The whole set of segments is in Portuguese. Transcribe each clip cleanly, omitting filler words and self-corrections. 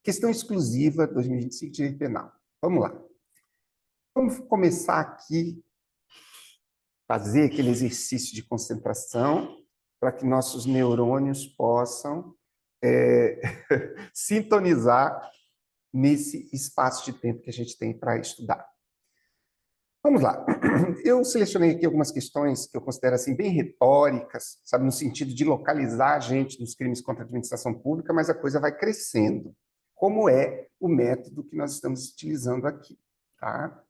Questão exclusiva 2025 de Direito Penal. Vamos lá. Vamos começar aqui, fazer aquele exercício de concentração para que nossos neurônios possam sintonizar nesse espaço de tempo que a gente tem para estudar. Vamos lá. Eu selecionei aqui algumas questões que eu considero assim bem retóricas, sabe, no sentido de localizar a gente nos crimes contra a administração pública, mas a coisa vai crescendo. Como é o método que nós estamos utilizando aqui, tá?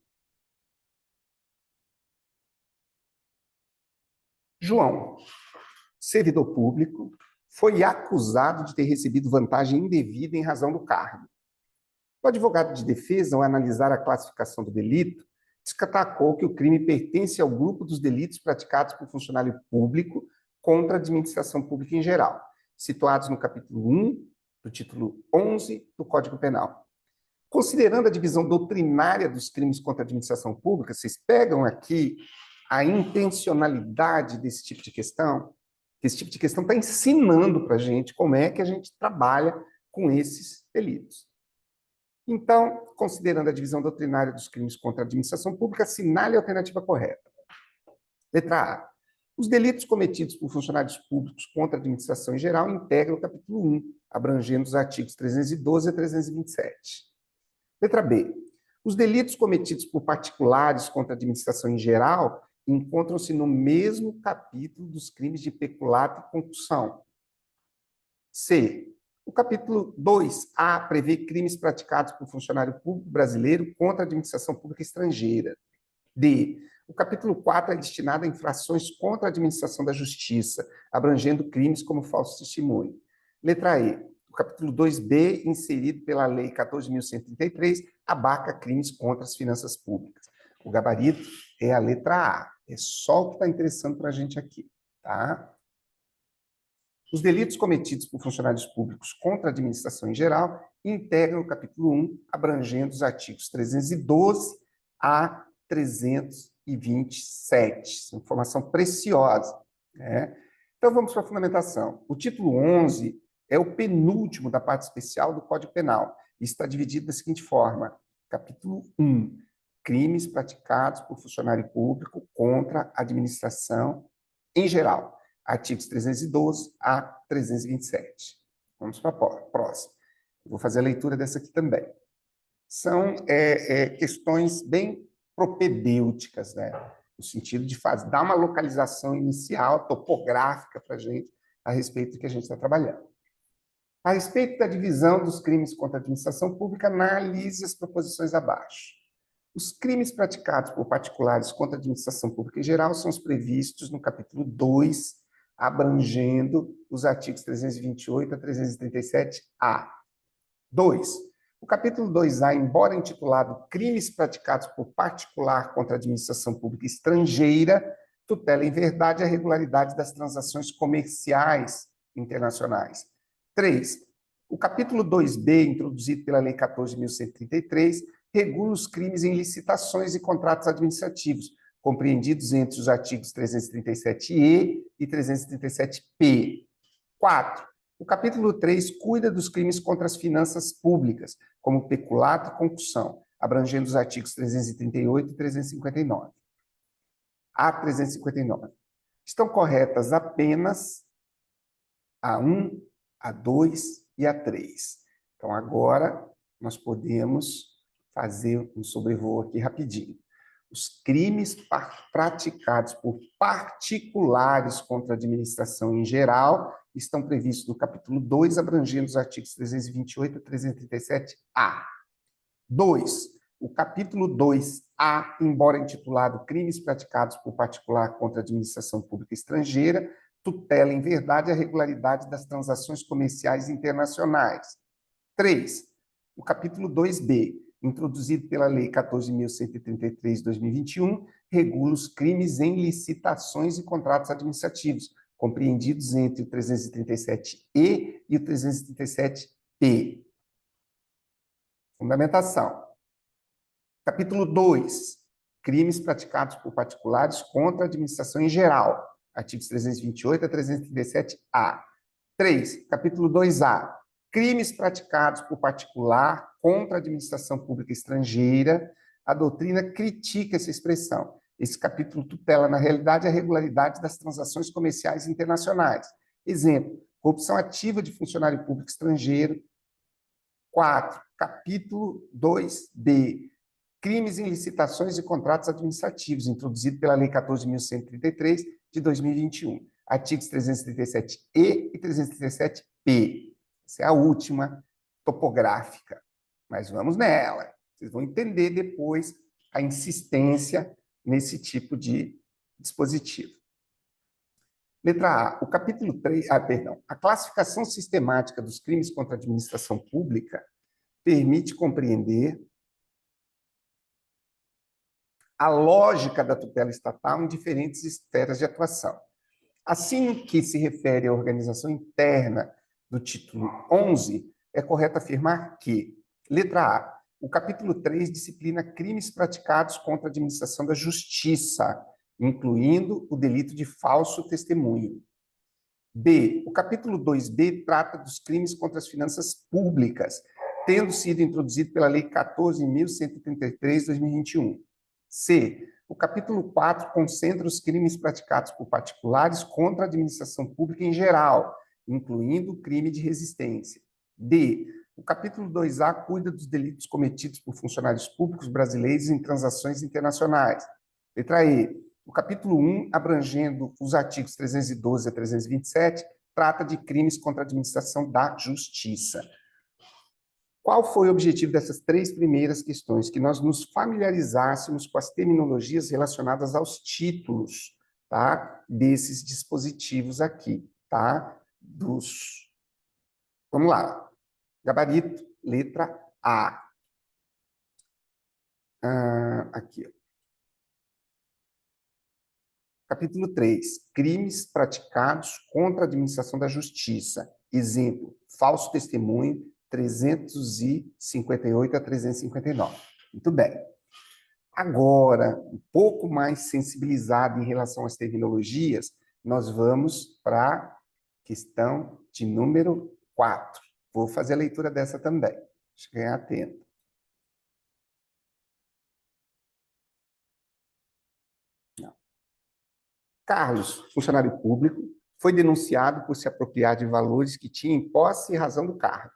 João, servidor público, foi acusado de ter recebido vantagem indevida em razão do cargo. O advogado de defesa, ao analisar a classificação do delito, destacou que o crime pertence ao grupo dos delitos praticados por funcionário público contra a administração pública em geral, situados no capítulo 1 do título 11 do Código Penal. Considerando a divisão doutrinária dos crimes contra a administração pública, vocês pegam aqui a intencionalidade desse tipo de questão? Esse tipo de questão está ensinando para a gente como é que a gente trabalha com esses delitos. Então, considerando a divisão doutrinária dos crimes contra a administração pública, assinale a alternativa correta. Letra A. Os delitos cometidos por funcionários públicos contra a administração em geral integram o capítulo 1, abrangendo os artigos 312 a 327. Letra B. Os delitos cometidos por particulares contra a administração em geral encontram-se no mesmo capítulo dos crimes de peculato e concussão. C. O capítulo 2A prevê crimes praticados por funcionário público brasileiro contra a administração pública estrangeira. D. O capítulo 4 é destinado a infrações contra a administração da justiça, abrangendo crimes como falso testemunho. Letra E. O capítulo 2B, inserido pela Lei 14.133, abarca crimes contra as finanças públicas. O gabarito é a letra A. É só o que está interessando para a gente aqui, tá? Os delitos cometidos por funcionários públicos contra a administração em geral integram o capítulo 1, abrangendo os artigos 312 a 327. Informação preciosa, né? Então, vamos para a fundamentação. O título 11 é o penúltimo da parte especial do Código Penal. Está dividido da seguinte forma. Capítulo 1, crimes praticados por funcionário público contra a administração em geral. Artigos 312 a 327. Vamos para a próxima. Eu vou fazer a leitura dessa aqui também. São questões bem propedêuticas, né? No sentido de dar uma localização inicial, topográfica para a gente, a respeito do que a gente está trabalhando. A respeito da divisão dos crimes contra a administração pública, analise as proposições abaixo. Os crimes praticados por particulares contra a administração pública em geral são os previstos no capítulo 2, abrangendo os artigos 328 a 337-A. 2. O capítulo 2A, embora intitulado Crimes praticados por particular contra a administração pública estrangeira, tutela em verdade a regularidade das transações comerciais internacionais. 3. O capítulo 2B, introduzido pela Lei 14.133, regula os crimes em licitações e contratos administrativos, compreendidos entre os artigos 337-E e 337-P. 4. O capítulo 3 cuida dos crimes contra as finanças públicas, como peculato e concussão, abrangendo os artigos 338 e 359. A 359. Estão corretas apenas a 1, a 2 e a 3. Então, agora, nós podemos fazer um sobrevoo aqui rapidinho. Os crimes praticados por particulares contra a administração em geral estão previstos no capítulo 2, abrangendo os artigos 328 a 337-A. 2. O capítulo 2A, embora intitulado Crimes praticados por particular contra a administração pública estrangeira, tutela em verdade a regularidade das transações comerciais internacionais. 3. O capítulo 2B, introduzido pela Lei 14.133 de 2021, regula os crimes em licitações e contratos administrativos, compreendidos entre o 337-E e o 337-P. Fundamentação. Capítulo 2. Crimes praticados por particulares contra a administração em geral. Artigos 328 a 337-A. 3. Capítulo 2A. crimes praticados por particular contra a administração pública estrangeira, a doutrina critica essa expressão. Esse capítulo tutela, na realidade, a regularidade das transações comerciais internacionais. Exemplo, corrupção ativa de funcionário público estrangeiro. 4. Capítulo 2b. Crimes em licitações e contratos administrativos, introduzido pela Lei 14.133, de 2021. Artigos 337-E e 337-P. Essa é a última topográfica. Mas vamos nela. Vocês vão entender depois a insistência nesse tipo de dispositivo. Letra A. O capítulo 3... perdão. A classificação sistemática dos crimes contra a administração pública permite compreender a lógica da tutela estatal em diferentes esferas de atuação. Assim que se refere à organização interna do título 11, é correto afirmar que, letra A, o capítulo 3 disciplina crimes praticados contra a administração da justiça, incluindo o delito de falso testemunho. B, o capítulo 2b trata dos crimes contra as finanças públicas, tendo sido introduzido pela Lei 14.133, 2021. C. O capítulo 4 concentra os crimes praticados por particulares contra a administração pública em geral, incluindo o crime de resistência. D. O capítulo 2A cuida dos delitos cometidos por funcionários públicos brasileiros em transações internacionais. Letra E. O capítulo 1, abrangendo os artigos 312 a 327, trata de crimes contra a administração da justiça. Qual foi o objetivo dessas três primeiras questões? Que nós nos familiarizássemos com as terminologias relacionadas aos títulos, tá? Desses dispositivos aqui, tá? Vamos lá. Gabarito, letra A. Aqui, ó. Capítulo 3. Crimes praticados contra a administração da justiça. Exemplo, falso testemunho, 358 a 359. Muito bem. Agora, um pouco mais sensibilizado em relação às terminologias, nós vamos para a questão de número 4. Vou fazer a leitura dessa também. Fiquem atentos. Carlos, funcionário público, foi denunciado por se apropriar de valores que tinha em posse e razão do cargo.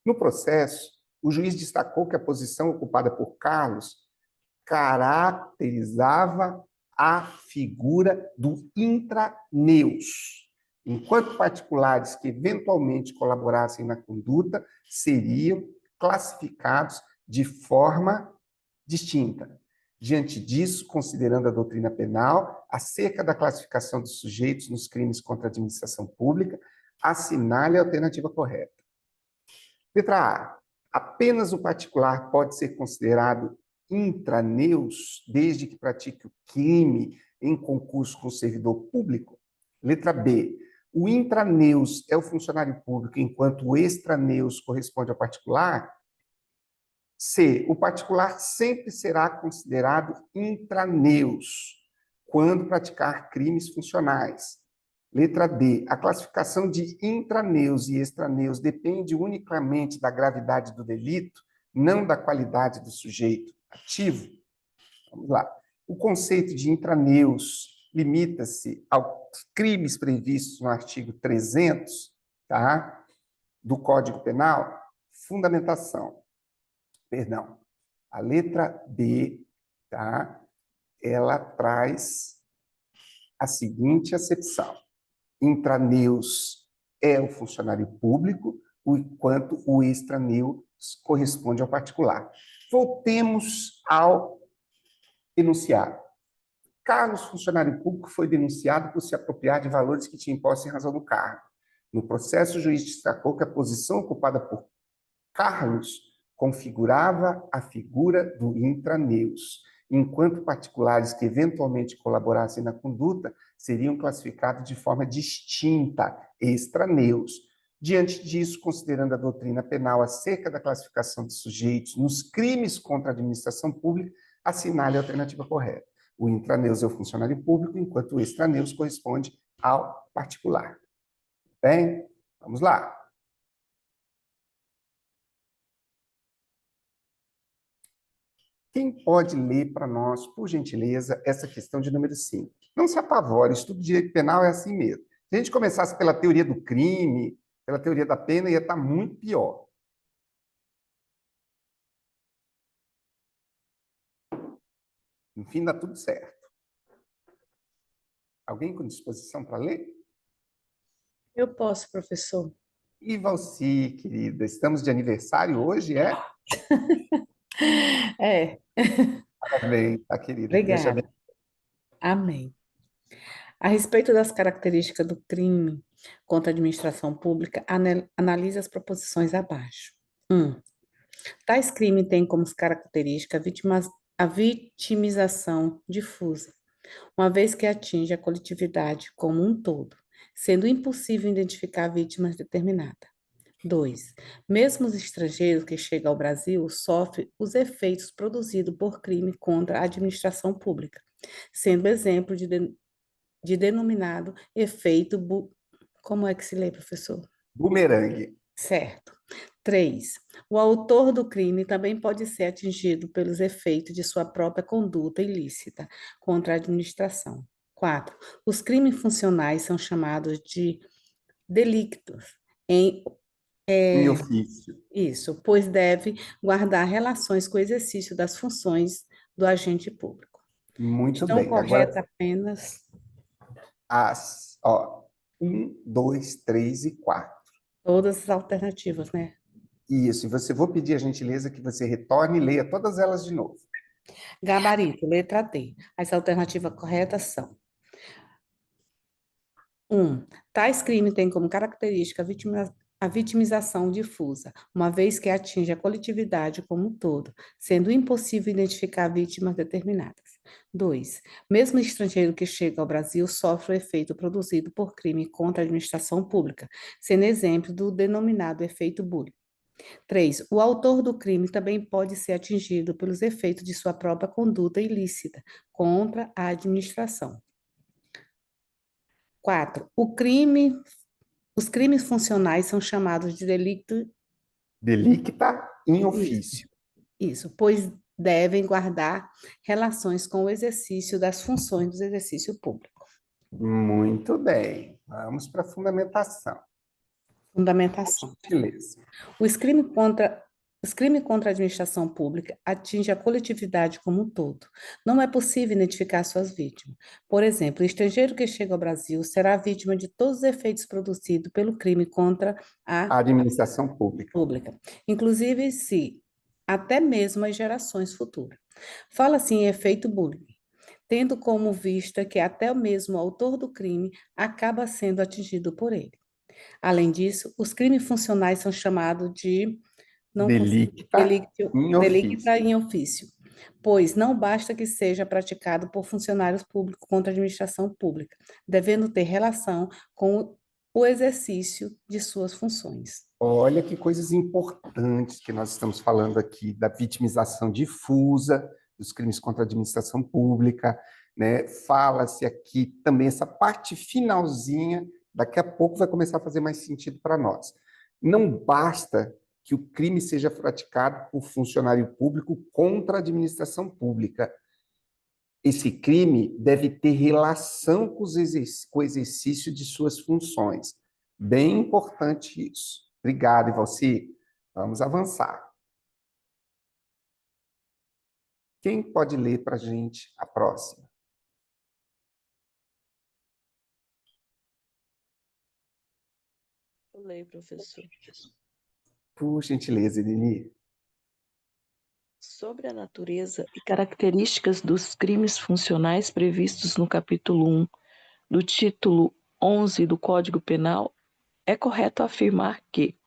No processo, o juiz destacou que a posição ocupada por Carlos caracterizava a figura do intraneus, enquanto particulares que eventualmente colaborassem na conduta seriam classificados de forma distinta. Diante disso, considerando a doutrina penal acerca da classificação dos sujeitos nos crimes contra a administração pública, assinale a alternativa correta. Letra A. Apenas o particular pode ser considerado intraneus desde que pratique o crime em concurso com o servidor público? Letra B. O intraneus é o funcionário público, enquanto o extraneus corresponde ao particular? C. O particular sempre será considerado intraneus quando praticar crimes funcionais. Letra D. A classificação de intraneus e extraneus depende unicamente da gravidade do delito, não da qualidade do sujeito ativo. Vamos lá. O conceito de intraneus limita-se aos crimes previstos no artigo 300, tá, do Código Penal. Fundamentação. Perdão. A letra B, tá, ela traz a seguinte acepção. Intraneus é o funcionário público, enquanto o extraneus corresponde ao particular. Voltemos ao enunciado. Carlos, funcionário público, foi denunciado por se apropriar de valores que tinha em posse em razão do cargo. No processo, o juiz destacou que a posição ocupada por Carlos configurava a figura do intraneus, enquanto particulares que eventualmente colaborassem na conduta seriam classificados de forma distinta, extraneus. Diante disso, considerando a doutrina penal acerca da classificação de sujeitos nos crimes contra a administração pública, assinale a alternativa correta. O intraneus é o funcionário público, enquanto o extraneus corresponde ao particular. Bem, vamos lá. Quem pode ler para nós, por gentileza, essa questão de número 5? Não se apavore, estudo de direito penal é assim mesmo. Se a gente começasse pela teoria do crime, pela teoria da pena, ia estar muito pior. No fim, dá tudo certo. Alguém com disposição para ler? Eu posso, professor. E Valci, querida, estamos de aniversário hoje, é? É, Parabéns, tá, querida? Que Deus te obrigada. abençoe. Amém. A respeito das características do crime contra a administração pública, analise as proposições abaixo. 1. Tais crimes têm como característica a vitimização difusa, uma vez que atinge a coletividade como um todo, sendo impossível identificar vítimas determinadas. 2. Mesmo os estrangeiros que chegam ao Brasil sofrem os efeitos produzidos por crime contra a administração pública, sendo exemplo de denominado efeito. Como é que se lê, professor? Bumerangue. Certo. 3. O autor do crime também pode ser atingido pelos efeitos de sua própria conduta ilícita contra a administração. 4. Os crimes funcionais são chamados de delictos em Em ofício. isso, pois deve guardar relações com o exercício das funções do agente público. Muito Estão bem. Agora, corretas apenas ó, 1, 2, 3 e 4. todas as alternativas, né? Isso, e você vou pedir a gentileza que você retorne e leia todas elas de novo. Gabarito, letra D. As alternativas corretas são: 1. Tais crimes têm como característica a vitimização difusa, uma vez que atinge a coletividade como um todo, sendo impossível identificar vítimas determinadas. 2. Mesmo estrangeiro que chega ao Brasil sofre o efeito produzido por crime contra a administração pública, sendo exemplo do denominado efeito bullying. 3. O autor do crime também pode ser atingido pelos efeitos de sua própria conduta ilícita contra a administração. 4. Os crimes funcionais são chamados de delito. Delicta in Isso, officio. isso, pois devem guardar relações com o exercício das funções do exercício público. Muito bem. Vamos para a fundamentação. Fundamentação. Beleza. Os crimes contra, os crimes contra a administração pública atingem a coletividade como um todo. Não é possível identificar suas vítimas. Por exemplo, o estrangeiro que chega ao Brasil será vítima de todos os efeitos produzidos pelo crime contra A a administração pública. pública, inclusive se até mesmo as gerações futuras. Fala-se em efeito bullying, tendo como vista que até mesmo o autor do crime acaba sendo atingido por ele. Além disso, os crimes funcionais são chamados de não consigo, Delicta in delicta officio. em ofício, pois não basta que seja praticado por funcionários públicos contra a administração pública, devendo ter relação com o exercício de suas funções. Olha que coisas importantes que nós estamos falando aqui, da vitimização difusa dos crimes contra a administração pública, né? Fala-se aqui também essa parte finalzinha, daqui a pouco vai começar a fazer mais sentido para nós. Não basta que o crime seja praticado por funcionário público contra a administração pública. Esse crime deve ter relação com com o exercício de suas funções. Bem importante isso. Obrigado, Ivalci. Vamos avançar. Quem pode ler para a gente a próxima? Eu leio, professor. Por gentileza, Eleni. Sobre a natureza e características dos crimes funcionais previstos no capítulo 1 do título 11 do Código Penal, é correto afirmar que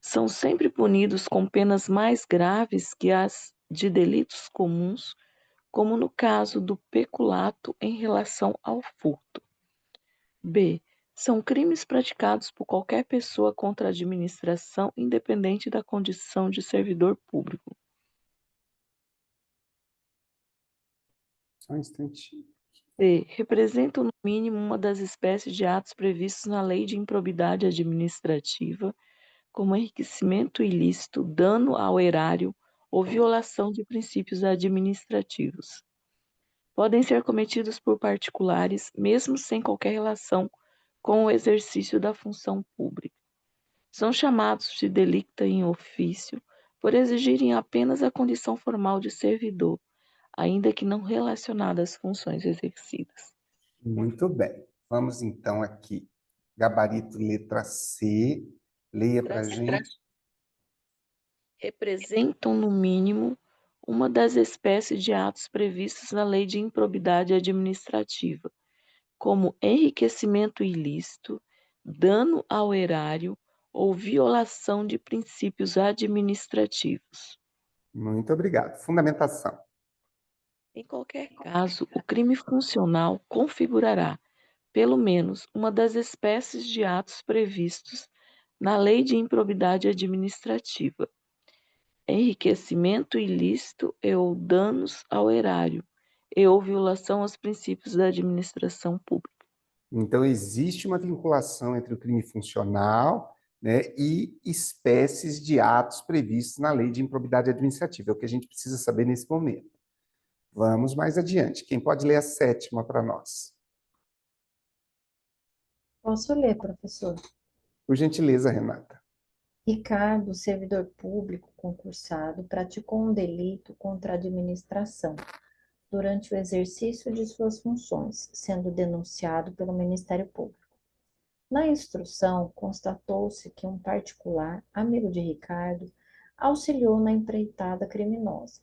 são sempre punidos com penas mais graves que as de delitos comuns, como no caso do peculato em relação ao furto. B. São crimes praticados por qualquer pessoa contra a administração, independente da condição de servidor público. Só um instantinho. C. Representam, no mínimo, uma das espécies de atos previstos na Lei de Improbidade Administrativa, como enriquecimento ilícito, dano ao erário ou violação de princípios administrativos. Podem ser cometidos por particulares, mesmo sem qualquer relação com o exercício da função pública. São chamados de delicta in officio por exigirem apenas a condição formal de servidor, ainda que não relacionada às funções exercidas. Muito bem. Vamos então aqui. Gabarito letra C. Leia para a gente. Representam, no mínimo, uma das espécies de atos previstos na Lei de Improbidade Administrativa, como enriquecimento ilícito, dano ao erário ou violação de princípios administrativos. Muito obrigado. Fundamentação. Em qualquer caso, o crime funcional configurará, pelo menos, uma das espécies de atos previstos na Lei de Improbidade Administrativa, enriquecimento ilícito e ou danos ao erário, e ou violação aos princípios da administração pública. Então, existe uma vinculação entre o crime funcional, né, e espécies de atos previstos na Lei de Improbidade Administrativa. É o que a gente precisa saber nesse momento. Vamos mais adiante. Quem pode ler a 7ª para nós? Posso ler, professor? Por gentileza, Renata. Ricardo, servidor público concursado, praticou um delito contra a administração durante o exercício de suas funções, sendo denunciado pelo Ministério Público. Na instrução, constatou-se que um particular, amigo de Ricardo, auxiliou na empreitada criminosa.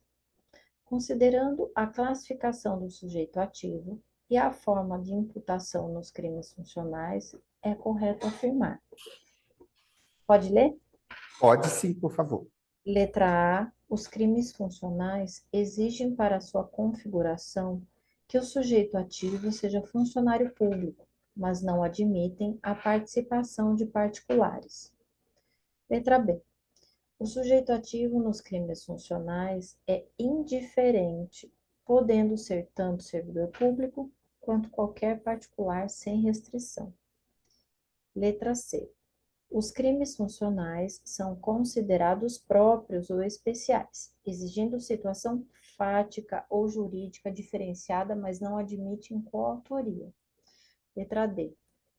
Considerando a classificação do sujeito ativo e a forma de imputação nos crimes funcionais, é correto afirmar. Pode ler? Pode sim, por favor. Letra A. Os crimes funcionais exigem para sua configuração que o sujeito ativo seja funcionário público, mas não admitem a participação de particulares. Letra B. O sujeito ativo nos crimes funcionais é indiferente, podendo ser tanto servidor público quanto qualquer particular sem restrição. Letra C. Os crimes funcionais são considerados próprios ou especiais, exigindo situação fática ou jurídica diferenciada, mas não admitem coautoria. Letra D.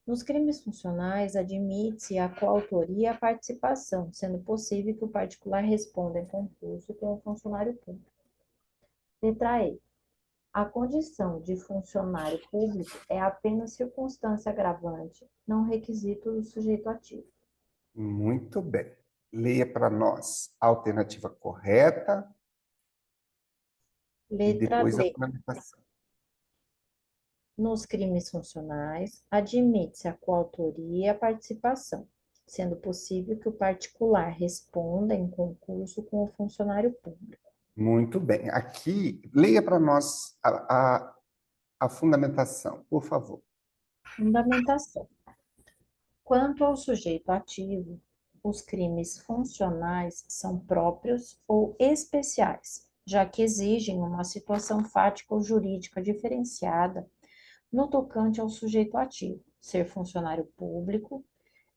Nos crimes funcionais, admite-se a coautoria e a participação, sendo possível que o particular responda em concurso com o funcionário público. Letra E. A condição de funcionário público é apenas circunstância agravante, não requisito do sujeito ativo. Muito bem. Leia para nós a alternativa correta e Letra depois a D. fundamentação. Nos crimes funcionais, admite-se a coautoria e a participação, sendo possível que o particular responda em concurso com o funcionário público. Muito bem. Aqui, leia para nós a fundamentação, por favor. Fundamentação. Quanto ao sujeito ativo, os crimes funcionais são próprios ou especiais, já que exigem uma situação fática ou jurídica diferenciada no tocante ao sujeito ativo, ser funcionário público,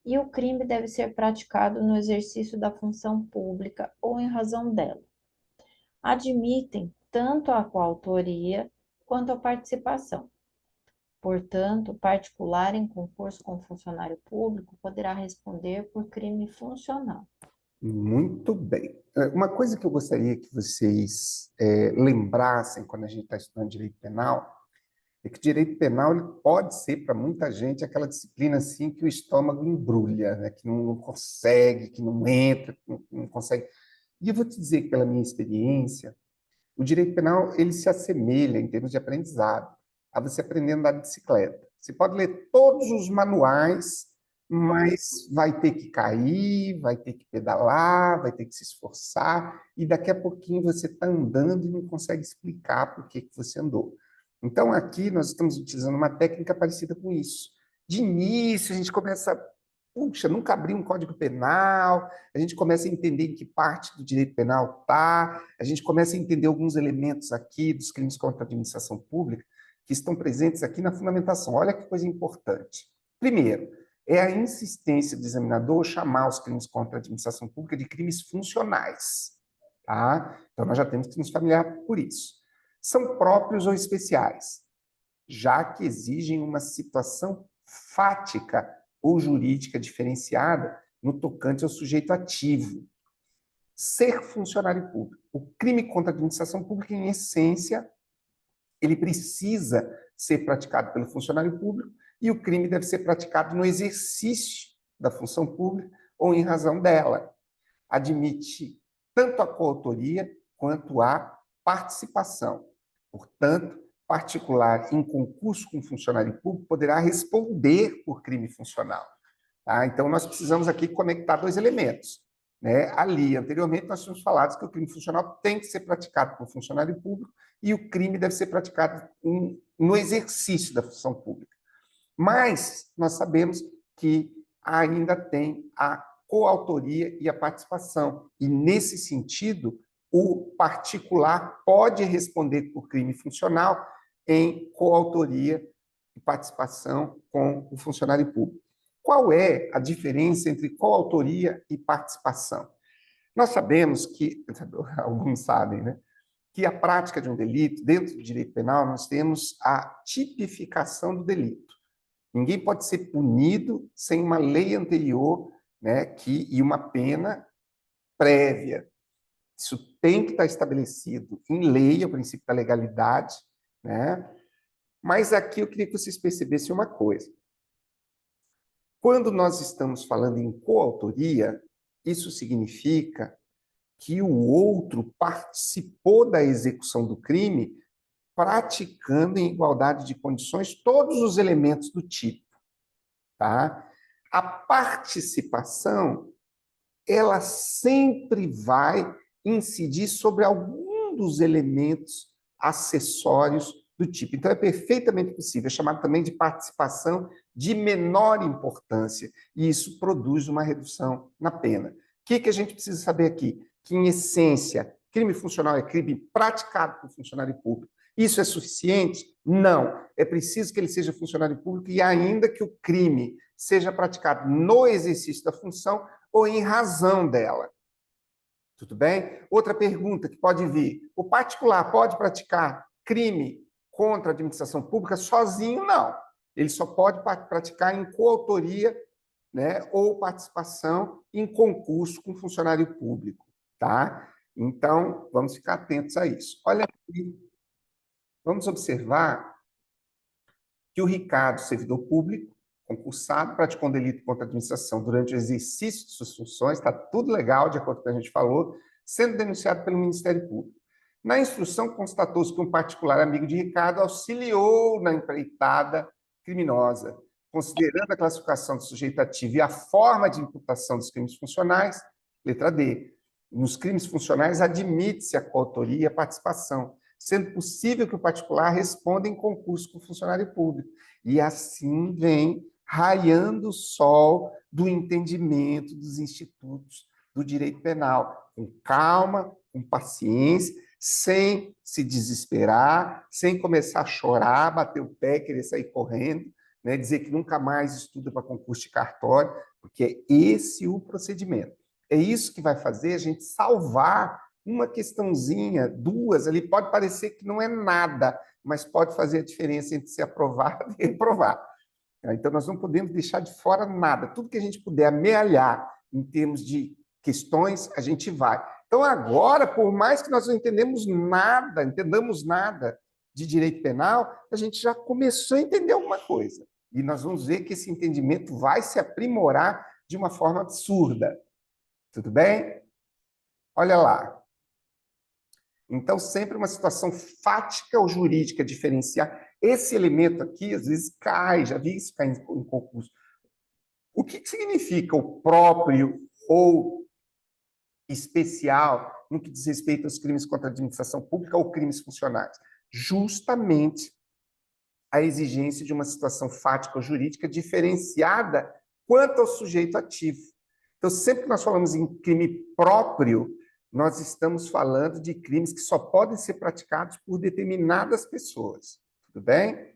e o crime deve ser praticado no exercício da função pública ou em razão dela. Admitem tanto a coautoria quanto a participação. Portanto, particular em concurso com funcionário público poderá responder por crime funcional. Muito bem. Uma coisa que eu gostaria que vocês lembrassem quando a gente está estudando direito penal é que direito penal ele pode ser para muita gente aquela disciplina assim que o estômago embrulha, né? Que não consegue, que não entra, que não consegue. E eu vou te dizer que pela minha experiência, o direito penal ele se assemelha em termos de aprendizado a você aprender a andar de bicicleta. Você pode ler todos os manuais, mas vai ter que cair, vai ter que pedalar, vai ter que se esforçar, e daqui a pouquinho você está andando e não consegue explicar por que você andou. Então, aqui nós estamos utilizando uma técnica parecida com isso. De início, a gente começa, puxa, nunca abri um código penal, a gente começa a entender em que parte do direito penal está, a gente começa a entender alguns elementos aqui dos crimes contra a administração pública que estão presentes aqui na fundamentação. Olha que coisa importante. Primeiro, é a insistência do examinador chamar os crimes contra a administração pública de crimes funcionais. tá? Então, nós já temos que nos familiarizar por isso. São próprios ou especiais, já que exigem uma situação fática ou jurídica diferenciada no tocante ao sujeito ativo. Ser funcionário público. O crime contra a administração pública, em essência, ele precisa ser praticado pelo funcionário público e o crime deve ser praticado no exercício da função pública ou em razão dela. Admite tanto a coautoria quanto a participação. Portanto, particular em concurso com funcionário público poderá responder por crime funcional. Tá? Então, nós precisamos aqui conectar dois elementos. Né? Ali, anteriormente, nós tínhamos falado que o crime funcional tem que ser praticado por funcionário público e o crime deve ser praticado no exercício da função pública. Mas nós sabemos que ainda tem a coautoria e a participação. E, nesse sentido, o particular pode responder por crime funcional em coautoria e participação com o funcionário público. Qual é a diferença entre coautoria e participação? Nós sabemos que, alguns sabem, né, que a prática de um delito, dentro do direito penal, nós temos a tipificação do delito. Ninguém pode ser punido sem uma lei anterior, né, e uma pena prévia. Isso tem que estar estabelecido em lei, é o princípio da legalidade, né? Mas aqui eu queria que vocês percebessem uma coisa. Quando nós estamos falando em coautoria, isso significa que o outro participou da execução do crime praticando em igualdade de condições todos os elementos do tipo. Tá? A participação, ela sempre vai incidir sobre algum dos elementos acessórios do tipo. Então, é perfeitamente possível, é chamado também de participação de menor importância, e isso produz uma redução na pena. O que a gente precisa saber aqui? Que, em essência, crime funcional é crime praticado por funcionário público. Isso é suficiente? Não. É preciso que ele seja funcionário público e ainda que o crime seja praticado no exercício da função ou em razão dela. Tudo bem? Outra pergunta que pode vir. O particular pode praticar crime contra a administração pública sozinho? Não. Ele só pode praticar em coautoria, né, ou participação em concurso com funcionário público. Tá? Então, vamos ficar atentos a isso. Olha aqui. Vamos observar que o Ricardo, servidor público, concursado, praticou um delito contra a administração durante o exercício de suas funções, está tudo legal, de acordo com o que a gente falou, sendo denunciado pelo Ministério Público. Na instrução, constatou-se que um particular amigo de Ricardo auxiliou na empreitada criminosa, considerando a classificação do sujeito ativo e a forma de imputação dos crimes funcionais, letra D. Nos crimes funcionais, admite-se a coautoria e a participação, sendo possível que o particular responda em concurso com o funcionário público. E assim vem raiando o sol do entendimento dos institutos do direito penal, com calma, com paciência, sem se desesperar, sem começar a chorar, bater o pé, querer sair correndo, né, dizer que nunca mais estuda para concurso de cartório, porque é esse o procedimento. É isso que vai fazer a gente salvar uma questãozinha, duas, ali pode parecer que não é nada, mas pode fazer a diferença entre ser aprovado e reprovar. Então, nós não podemos deixar de fora nada. Tudo que a gente puder amealhar em termos de questões, a gente vai. Então, agora, por mais que nós não entendamos entendamos nada de direito penal, a gente já começou a entender alguma coisa. E nós vamos ver que esse entendimento vai se aprimorar de uma forma absurda. Tudo bem? Olha lá. Então, sempre uma situação fática ou jurídica diferenciar. Esse elemento aqui, às vezes, cai, já vi isso cair em concurso. O que significa o próprio ou especial no que diz respeito aos crimes contra a administração pública ou crimes funcionais? Justamente a exigência de uma situação fática ou jurídica diferenciada quanto ao sujeito ativo. Então, sempre que nós falamos em crime próprio, nós estamos falando de crimes que só podem ser praticados por determinadas pessoas. Tudo bem?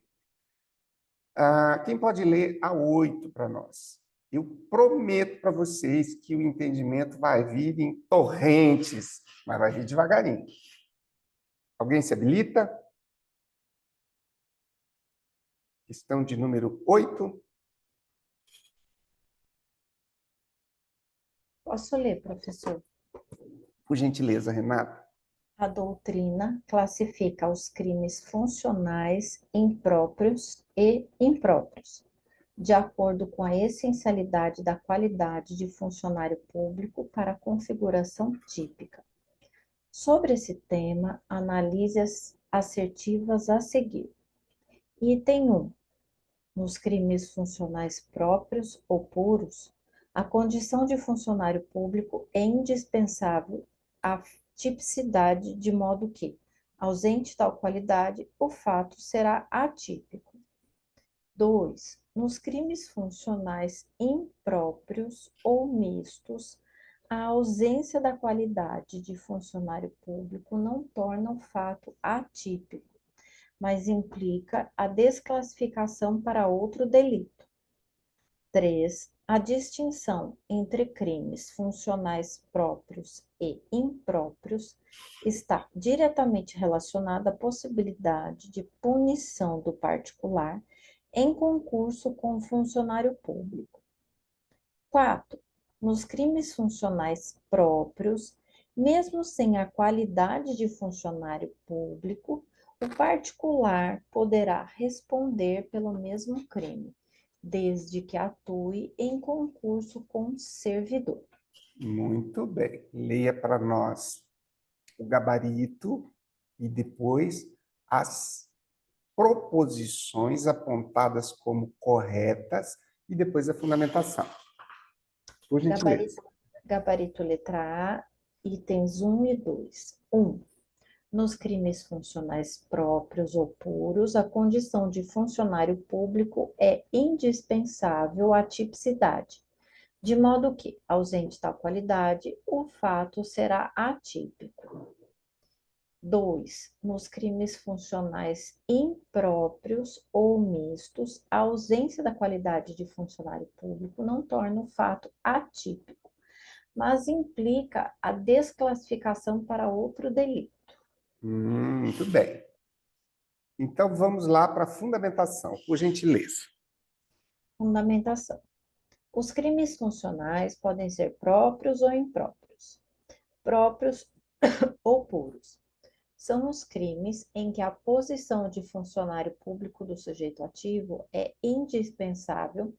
Quem pode ler a 8 para nós? Eu prometo para vocês que o entendimento vai vir em torrentes, mas vai vir devagarinho. Alguém se habilita? Questão de número 8. Posso ler, professor? Por gentileza, Renata. A doutrina classifica os crimes funcionais impróprios e impróprios, de acordo com a essencialidade da qualidade de funcionário público para a configuração típica. Sobre esse tema, analise as assertivas a seguir. Item 1. Nos crimes funcionais próprios ou puros, a condição de funcionário público é indispensável à tipicidade, de modo que, ausente tal qualidade, o fato será atípico. 2. Nos crimes funcionais impróprios ou mistos, a ausência da qualidade de funcionário público não torna o fato atípico, mas implica a desclassificação para outro delito. 3. A distinção entre crimes funcionais próprios e impróprios está diretamente relacionada à possibilidade de punição do particular em concurso com o funcionário público. 4. Nos crimes funcionais próprios, mesmo sem a qualidade de funcionário público, o particular poderá responder pelo mesmo crime, desde que atue em concurso com servidor. Muito bem. Leia para nós o gabarito e depois as proposições apontadas como corretas e depois a fundamentação. Por gentileza. Gabarito letra A, itens 1 e 2. 1. Nos crimes funcionais próprios ou puros, a condição de funcionário público é indispensável à tipicidade, de modo que, ausente tal qualidade, o fato será atípico. 2. Nos crimes funcionais impróprios ou mistos, a ausência da qualidade de funcionário público não torna o fato atípico, mas implica a desclassificação para outro delito. Muito bem. Então, vamos lá para a fundamentação, por gentileza. Fundamentação. Os crimes funcionais podem ser próprios ou impróprios, próprios ou puros. São os crimes em que a posição de funcionário público do sujeito ativo é indispensável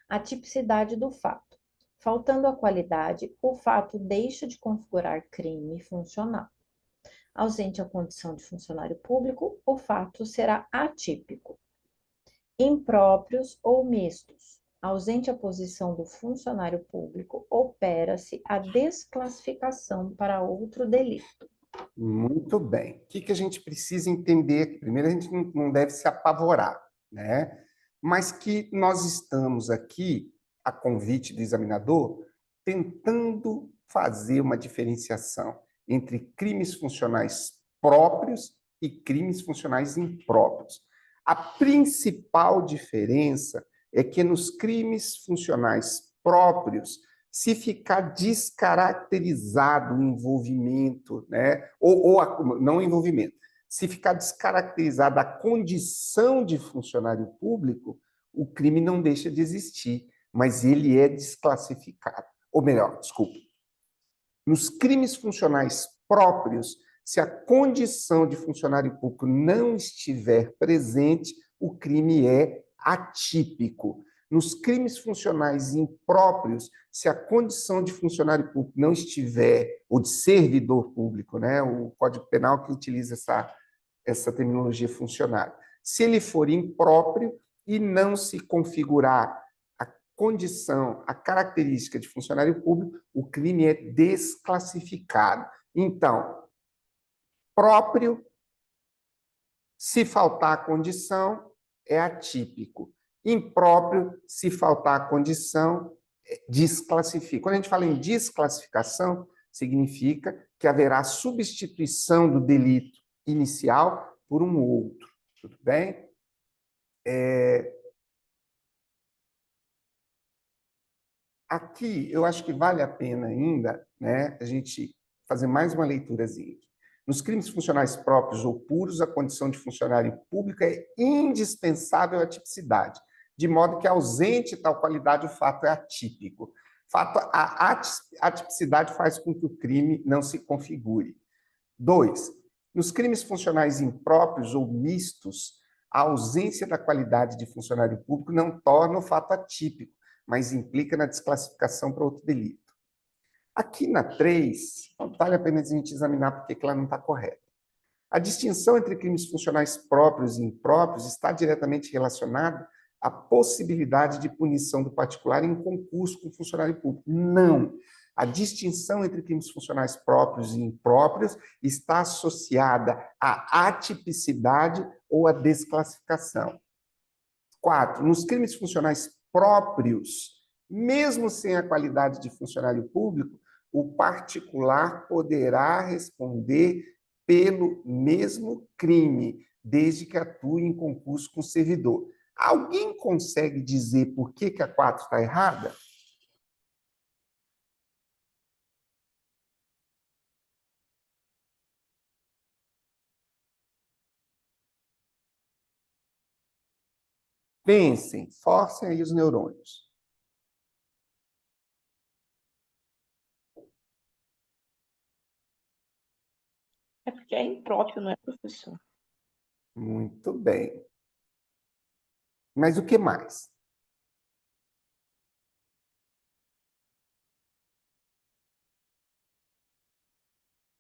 à tipicidade do fato. Faltando a qualidade, o fato deixa de configurar crime funcional. Ausente a condição de funcionário público, o fato será atípico. Impróprios ou mistos. Ausente a posição do funcionário público, opera-se a desclassificação para outro delito. Muito bem. O que a gente precisa entender aqui? Primeiro, a gente não deve se apavorar, né? Mas que nós estamos aqui, a convite do examinador, tentando fazer uma diferenciação entre crimes funcionais próprios e crimes funcionais impróprios. A principal diferença é que nos crimes funcionais próprios, se ficar descaracterizado o envolvimento, né? Não o envolvimento, se ficar descaracterizada a condição de funcionário público, o crime não deixa de existir, mas ele é desclassificado. Ou melhor, desculpe, nos crimes funcionais próprios, se a condição de funcionário público não estiver presente, o crime é atípico. Nos crimes funcionais impróprios, se a condição de funcionário público não estiver, ou de servidor público, né? O Código Penal que utiliza essa terminologia funcionário. Se ele for impróprio e não se configurar a condição, a característica de funcionário público, o crime é desclassificado. Então, próprio, se faltar a condição, é atípico. Impróprio, se faltar a condição, desclassifica. Quando a gente fala em desclassificação, significa que haverá substituição do delito inicial por um outro. Tudo bem? Aqui, eu acho que vale a pena ainda, né, a gente fazer mais uma leiturazinha. Nos crimes funcionais próprios ou puros, a condição de funcionário público é indispensável à tipicidade, de modo que, ausente tal qualidade, o fato é atípico. A atipicidade faz com que o crime não se configure. 2. Nos crimes funcionais impróprios ou mistos, a ausência da qualidade de funcionário público não torna o fato atípico, mas implica na desclassificação para outro delito. Aqui na 3, vale a pena a gente examinar porque que ela não está correta. A distinção entre crimes funcionais próprios e impróprios está diretamente relacionada à possibilidade de punição do particular em concurso com funcionário público. Não. A distinção entre crimes funcionais próprios e impróprios está associada à atipicidade ou à desclassificação. 4. Nos crimes funcionais próprios, mesmo sem a qualidade de funcionário público, o particular poderá responder pelo mesmo crime, desde que atue em concurso com o servidor. Alguém consegue dizer por que a 4 está errada? Pensem, forcem aí os neurônios. É porque é impróprio, não é, professor? Muito bem. Mas o que mais?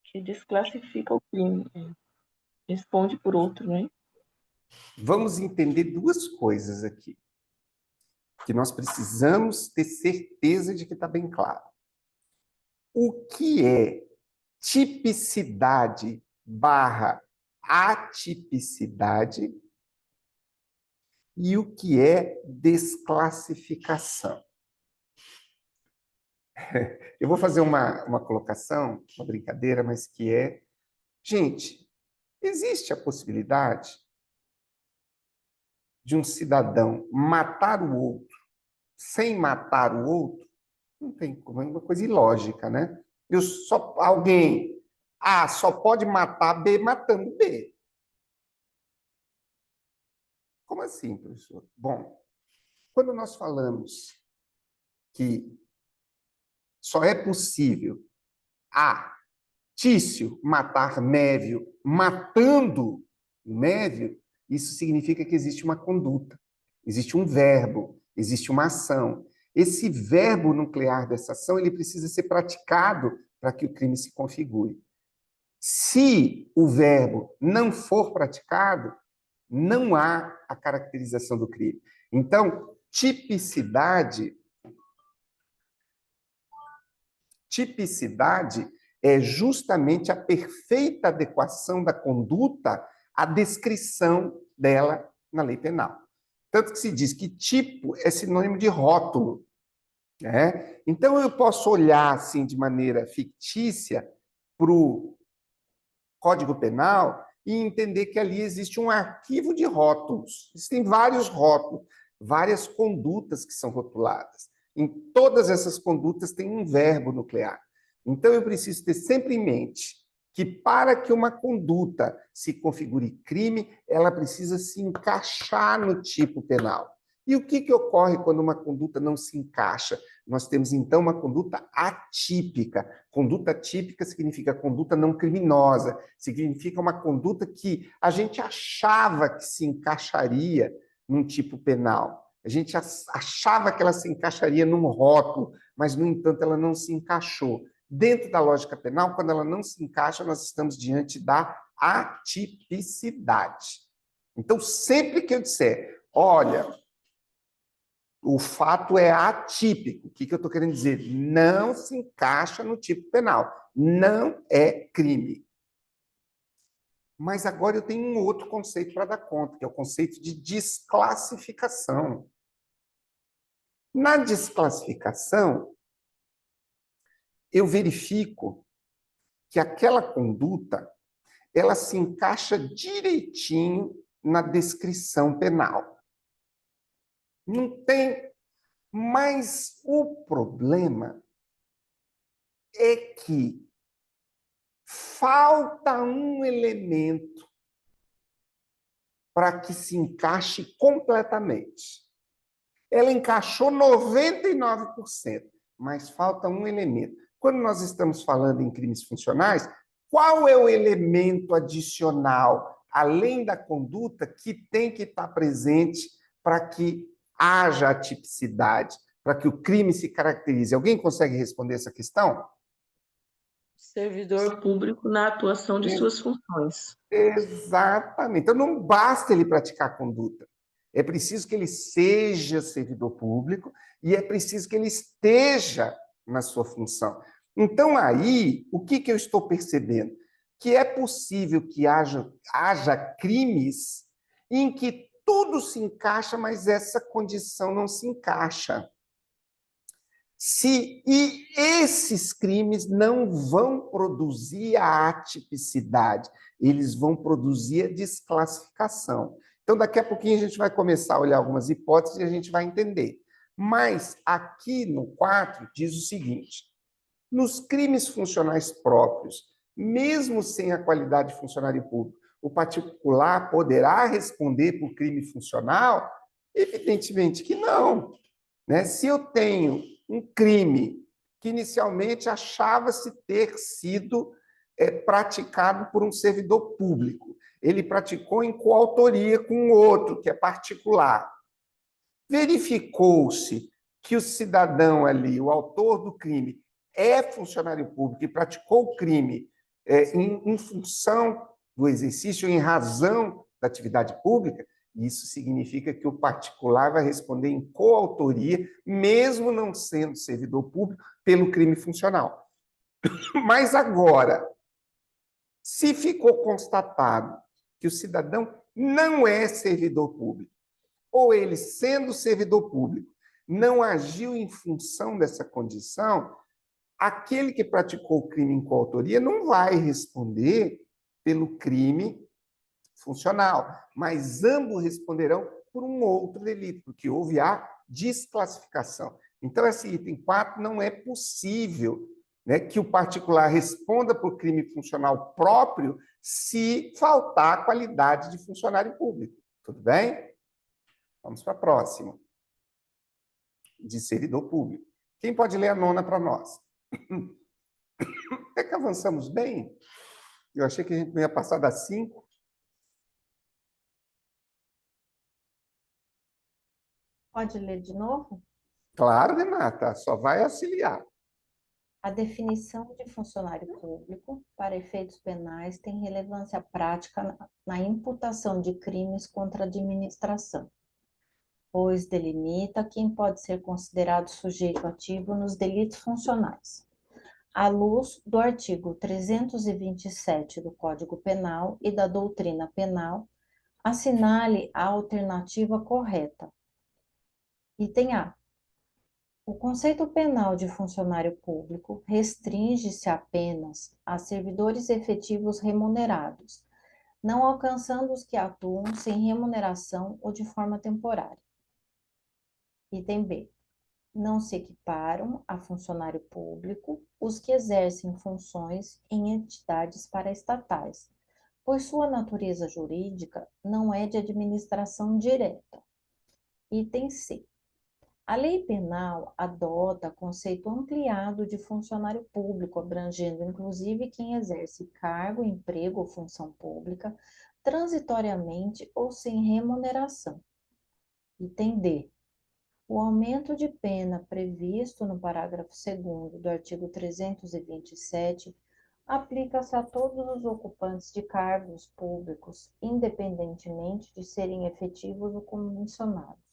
Que desclassifica o crime. Responde por outro, né? Vamos entender duas coisas aqui, que nós precisamos ter certeza de que está bem claro. O que é tipicidade barra atipicidade e o que é desclassificação? Eu vou fazer uma colocação, uma brincadeira, mas que é... Gente, existe a possibilidade de um cidadão matar o outro sem matar o outro? Não tem como, é uma coisa ilógica, né? Alguém A só pode matar B matando B. Como assim, professor? Bom, quando nós falamos que só é possível A, Tício matar Mévio matando o Mévio, isso significa que existe uma conduta, existe um verbo, existe uma ação. Esse verbo nuclear dessa ação, ele precisa ser praticado para que o crime se configure. Se o verbo não for praticado, não há a caracterização do crime. Então, tipicidade é justamente a perfeita adequação da conduta à descrição dela na lei penal. Tanto que se diz que tipo é sinônimo de rótulo, né? Então, eu posso olhar assim de maneira fictícia para o Código Penal e entender que ali existe um arquivo de rótulos. Existem vários rótulos, várias condutas que são rotuladas. Em todas essas condutas tem um verbo nuclear. Então, eu preciso ter sempre em mente que, para que uma conduta se configure crime, ela precisa se encaixar no tipo penal. E o que ocorre quando uma conduta não se encaixa? Nós temos, então, uma conduta atípica. Conduta atípica significa conduta não criminosa, significa uma conduta que a gente achava que se encaixaria num tipo penal. A gente achava que ela se encaixaria num rótulo, mas, no entanto, ela não se encaixou. Dentro da lógica penal, quando ela não se encaixa, nós estamos diante da atipicidade. Então, sempre que eu disser, olha, o fato é atípico, o que eu estou querendo dizer? Não se encaixa no tipo penal, não é crime. Mas agora eu tenho um outro conceito para dar conta, que é o conceito de desclassificação. Na desclassificação, eu verifico que aquela conduta ela se encaixa direitinho na descrição penal. Não tem Mas o problema é que falta um elemento para que se encaixe completamente. Ela encaixou 99%, mas falta um elemento. Quando nós estamos falando em crimes funcionais, qual é o elemento adicional, além da conduta, que tem que estar presente para que haja a tipicidade, para que o crime se caracterize? Alguém consegue responder essa questão? Servidor público na atuação de suas funções. Exatamente. Então, não basta ele praticar a conduta. É preciso que ele seja servidor público e é preciso que ele esteja na sua função. Então, aí, o que eu estou percebendo? Que é possível que haja crimes em que tudo se encaixa, mas essa condição não se encaixa. E esses crimes não vão produzir a atipicidade, eles vão produzir a desclassificação. Então, daqui a pouquinho a gente vai começar a olhar algumas hipóteses e a gente vai entender. Mas aqui no 4 diz o seguinte: nos crimes funcionais próprios, mesmo sem a qualidade de funcionário público, o particular poderá responder por crime funcional? Evidentemente que não. Né? Se eu tenho um crime que inicialmente achava-se ter sido praticado por um servidor público, ele praticou em coautoria com outro, que é particular. Verificou-se que o cidadão ali, o autor do crime, é funcionário público e praticou o crime em função do exercício, em razão da atividade pública, isso significa que o particular vai responder em coautoria, mesmo não sendo servidor público, pelo crime funcional. Mas agora, se ficou constatado que o cidadão não é servidor público, ou ele, sendo servidor público, não agiu em função dessa condição, aquele que praticou o crime em coautoria não vai responder pelo crime funcional, mas ambos responderão por um outro delito, porque houve a desclassificação. Então, esse item 4 não é possível, né, que o particular responda por crime funcional próprio se faltar a qualidade de funcionário público. Tudo bem? Vamos para a próxima. De servidor público. Quem pode ler a 9ª para nós? Até que avançamos bem. Eu achei que a gente não ia passar das 5. Pode ler de novo? Claro, Renata, só vai auxiliar. A definição de funcionário público, para efeitos penais, tem relevância prática na imputação de crimes contra a administração, pois delimita quem pode ser considerado sujeito ativo nos delitos funcionais. À luz do artigo 327 do Código Penal e da doutrina penal, assinale a alternativa correta. Item A. O conceito penal de funcionário público restringe-se apenas a servidores efetivos remunerados, não alcançando os que atuam sem remuneração ou de forma temporária. Item B. Não se equiparam a funcionário público os que exercem funções em entidades paraestatais, pois sua natureza jurídica não é de administração direta. Item C. A lei penal adota conceito ampliado de funcionário público, abrangendo inclusive quem exerce cargo, emprego ou função pública, transitoriamente ou sem remuneração. Item D. O aumento de pena previsto no parágrafo 2º do artigo 327 aplica-se a todos os ocupantes de cargos públicos, independentemente de serem efetivos ou comissionados.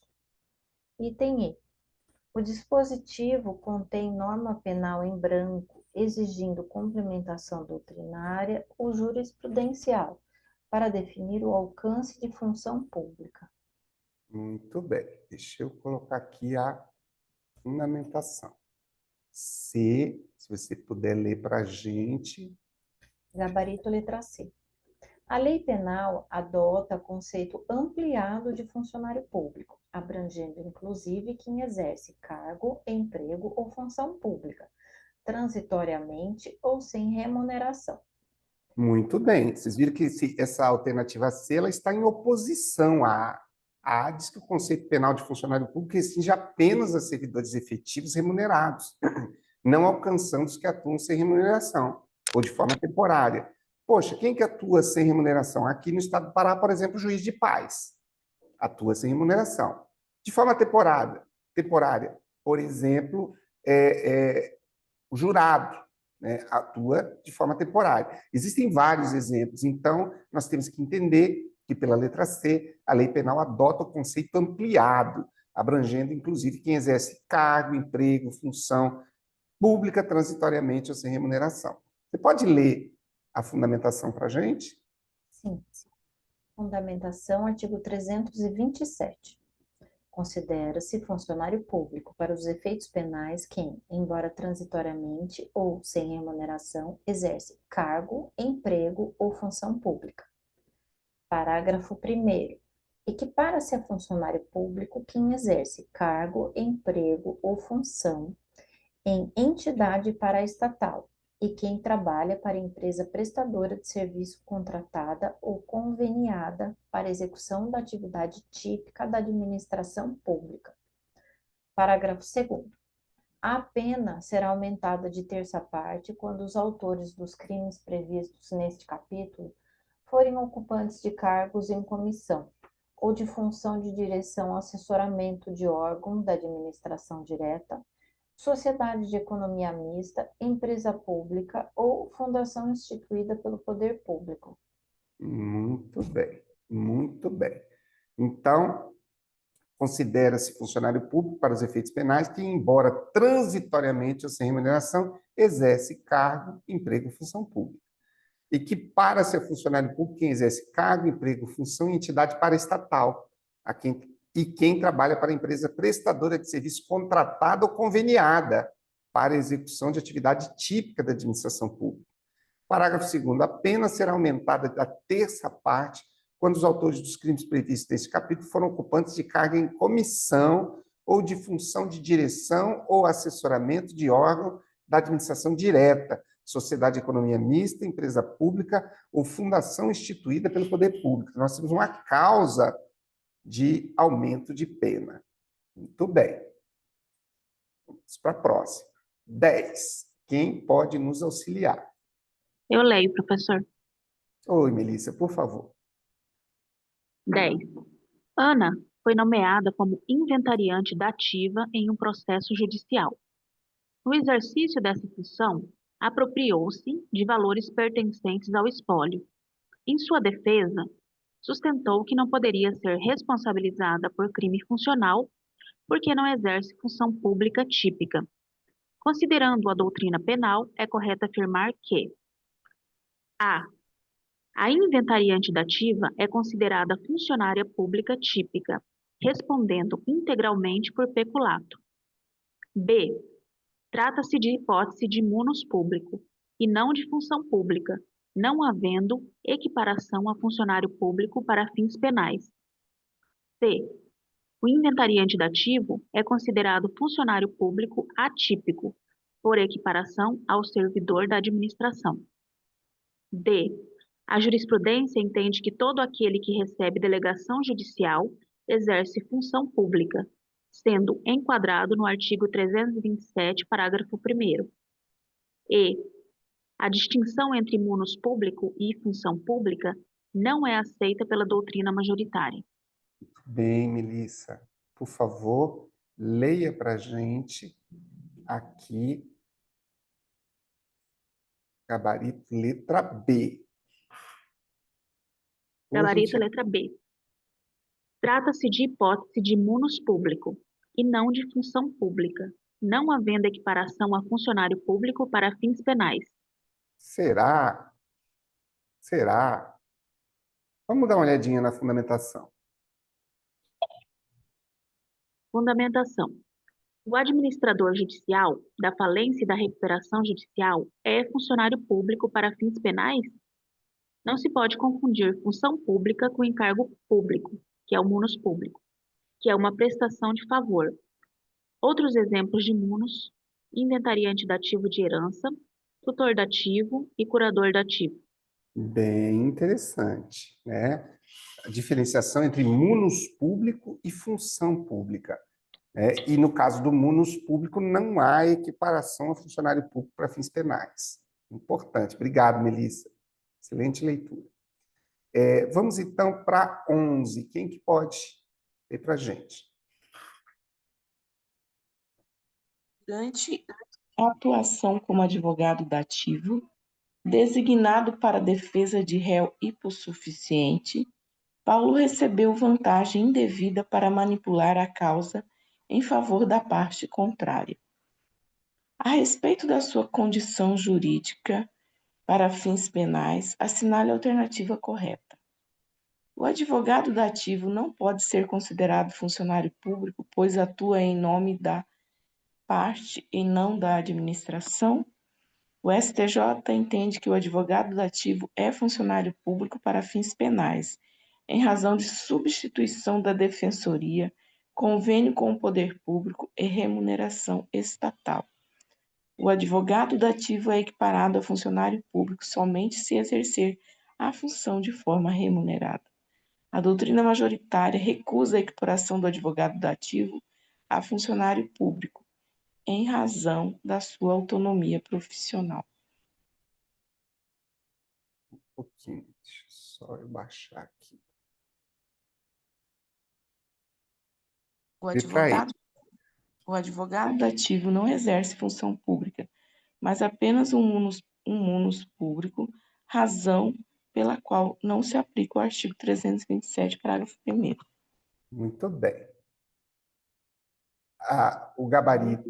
Item E. O dispositivo contém norma penal em branco, exigindo complementação doutrinária ou jurisprudencial para definir o alcance de função pública. Muito bem. Deixa eu colocar aqui a fundamentação. Se você puder ler para a gente. Gabarito letra C. A lei penal adota conceito ampliado de funcionário público, abrangendo inclusive quem exerce cargo, emprego ou função pública, transitoriamente ou sem remuneração. Muito bem. Vocês viram que essa alternativa C ela está em oposição à A. A diz que o conceito penal de funcionário público restringe apenas a servidores efetivos remunerados, não alcançando os que atuam sem remuneração ou de forma temporária. Poxa, quem que atua sem remuneração? Aqui no estado do Pará, por exemplo, o juiz de paz atua sem remuneração. De forma temporária, por exemplo, o jurado, né, atua de forma temporária. Existem vários exemplos, então nós temos que entender que, pela letra C, a lei penal adota o conceito ampliado, abrangendo inclusive quem exerce cargo, emprego, função pública transitoriamente ou sem remuneração. Você pode ler a fundamentação para a gente? Sim. Fundamentação, artigo 327. Considera-se funcionário público para os efeitos penais quem, embora transitoriamente ou sem remuneração, exerce cargo, emprego ou função pública. Parágrafo 1º. Equipara-se a funcionário público quem exerce cargo, emprego ou função em entidade paraestatal e quem trabalha para empresa prestadora de serviço contratada ou conveniada para execução da atividade típica da administração pública. Parágrafo 2º. A pena será aumentada de terça parte quando os autores dos crimes previstos neste capítulo forem ocupantes de cargos em comissão ou de função de direção ou assessoramento de órgão da administração direta, sociedade de economia mista, empresa pública ou fundação instituída pelo poder público. Muito bem, muito bem. Então, considera-se funcionário público para os efeitos penais que, embora transitoriamente ou sem remuneração, exerce cargo, emprego ou função pública. E que, para ser funcionário público, quem exerce cargo, emprego, função e entidade paraestatal, quem trabalha para a empresa prestadora de serviço contratada ou conveniada para a execução de atividade típica da administração pública. Parágrafo 2º. A pena será aumentada da terça parte quando os autores dos crimes previstos neste capítulo foram ocupantes de cargo em comissão ou de função de direção ou assessoramento de órgão da administração direta, sociedade de economia mista, empresa pública ou fundação instituída pelo poder público. Nós temos uma causa de aumento de pena. Muito bem. Vamos para a próxima. 10. Quem pode nos auxiliar? Eu leio, professor. Oi, Melissa, por favor. 10. Ana foi nomeada como inventariante da ativa em um processo judicial. No exercício dessa função, apropriou-se de valores pertencentes ao espólio. Em sua defesa, sustentou que não poderia ser responsabilizada por crime funcional porque não exerce função pública típica. Considerando a doutrina penal, é correto afirmar que a inventariante da ativa é considerada funcionária pública típica, respondendo integralmente por peculato. B. Trata-se de hipótese de munus público e não de função pública, não havendo equiparação a funcionário público para fins penais. C. O inventariante dativo é considerado funcionário público atípico, por equiparação ao servidor da administração. D. A jurisprudência entende que todo aquele que recebe delegação judicial exerce função pública, sendo enquadrado no artigo 327, parágrafo 1º. E. A distinção entre munus público e função pública não é aceita pela doutrina majoritária. Bem, Melissa, por favor, leia para a gente aqui, gabarito letra B. Gabarito letra B. Trata-se de hipótese de munus público e não de função pública, não havendo equiparação a funcionário público para fins penais. Será? Será? Vamos dar uma olhadinha na fundamentação. Fundamentação. O administrador judicial da falência e da recuperação judicial é funcionário público para fins penais? Não se pode confundir função pública com encargo público, que é o munus público, que é uma prestação de favor. Outros exemplos de munus: inventariante dativo de herança, tutor dativo e curador dativo. Bem interessante, né? A diferenciação entre munus público e função pública. E no caso do munus público, não há equiparação a funcionário público para fins penais. Importante. Obrigado, Melissa. Excelente leitura. Vamos então para 11. Quem que pode ler para a gente? Durante a atuação como advogado dativo, designado para defesa de réu hipossuficiente, Paulo recebeu vantagem indevida para manipular a causa em favor da parte contrária. A respeito da sua condição jurídica para fins penais, assinale a alternativa correta. O advogado dativo não pode ser considerado funcionário público, pois atua em nome da parte e não da administração. O STJ entende que o advogado dativo é funcionário público para fins penais, em razão de substituição da defensoria, convênio com o poder público e remuneração estatal. O advogado dativo é equiparado a funcionário público somente se exercer a função de forma remunerada. A doutrina majoritária recusa a equiparação do advogado dativo a funcionário público, em razão da sua autonomia profissional. Um pouquinho, deixa só eu baixar aqui. O advogado dativo não exerce função pública, mas apenas um munus público, razão pela qual não se aplica o artigo 327, parágrafo 1º. Muito bem. O gabarito,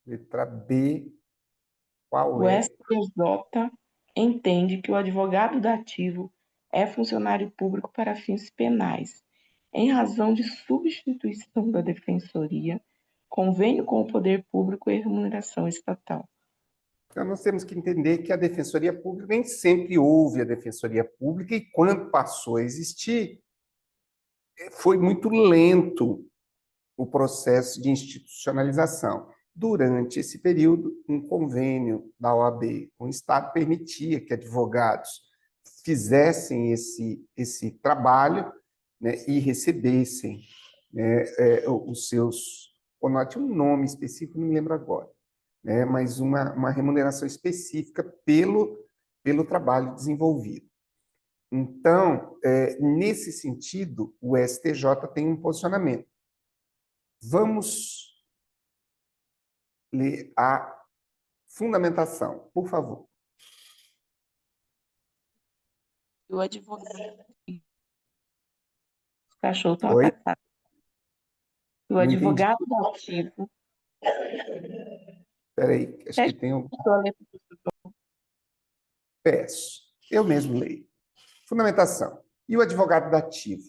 letra B, qual O é? STJ entende que o advogado dativo é funcionário público para fins penais, em razão de substituição da defensoria, convênio com o poder público e remuneração estatal. Então, nós temos que entender que a Defensoria Pública nem sempre houve a Defensoria Pública e quando passou a existir, foi muito lento o processo de institucionalização. Durante esse período, um convênio da OAB com o Estado permitia que advogados fizessem esse trabalho, né, e recebessem, né, os seus... Tinha um nome específico, não me lembro agora, né, mas uma remuneração específica pelo trabalho desenvolvido. Então, nesse sentido, o STJ tem um posicionamento. Vamos ler a fundamentação, por favor. O advogado... Os cachorros estão Oi? atacados. O Não entendi. advogado dativo... Espera aí, acho que tem um... Peço. Eu mesmo leio. Fundamentação. E o advogado dativo?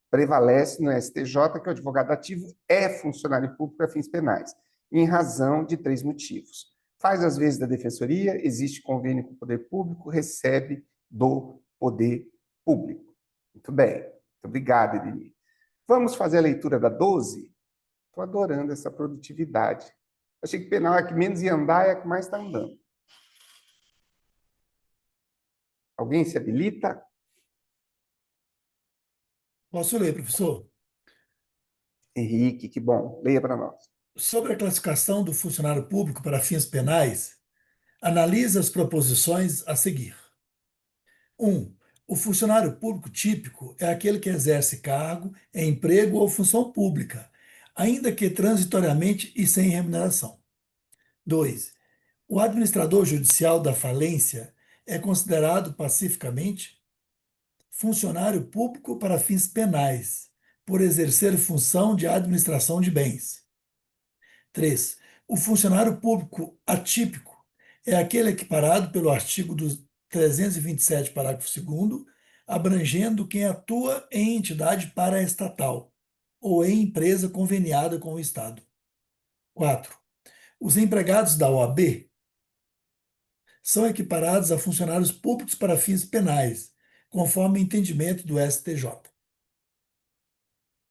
Prevalece no STJ que o advogado dativo é funcionário público para fins penais, em razão de 3 motivos. Faz as vezes da defensoria, existe convênio com o poder público, recebe do poder público. Muito bem. Muito obrigado, Ednei. Vamos fazer a leitura da 12? Estou adorando essa produtividade. Achei que penal é que menos ia andar, é a que mais está andando. Alguém se habilita? Posso ler, professor? Henrique, que bom. Leia para nós. Sobre a classificação do funcionário público para fins penais, analisa as proposições a seguir. 1. O funcionário público típico é aquele que exerce cargo, emprego ou função pública, ainda que transitoriamente e sem remuneração. 2. O administrador judicial da falência é considerado pacificamente funcionário público para fins penais, por exercer função de administração de bens. 3. O funcionário público atípico é aquele equiparado pelo artigo 327, parágrafo 2º, abrangendo quem atua em entidade paraestatal ou em empresa conveniada com o Estado. 4. Os empregados da OAB são equiparados a funcionários públicos para fins penais, conforme o entendimento do STJ.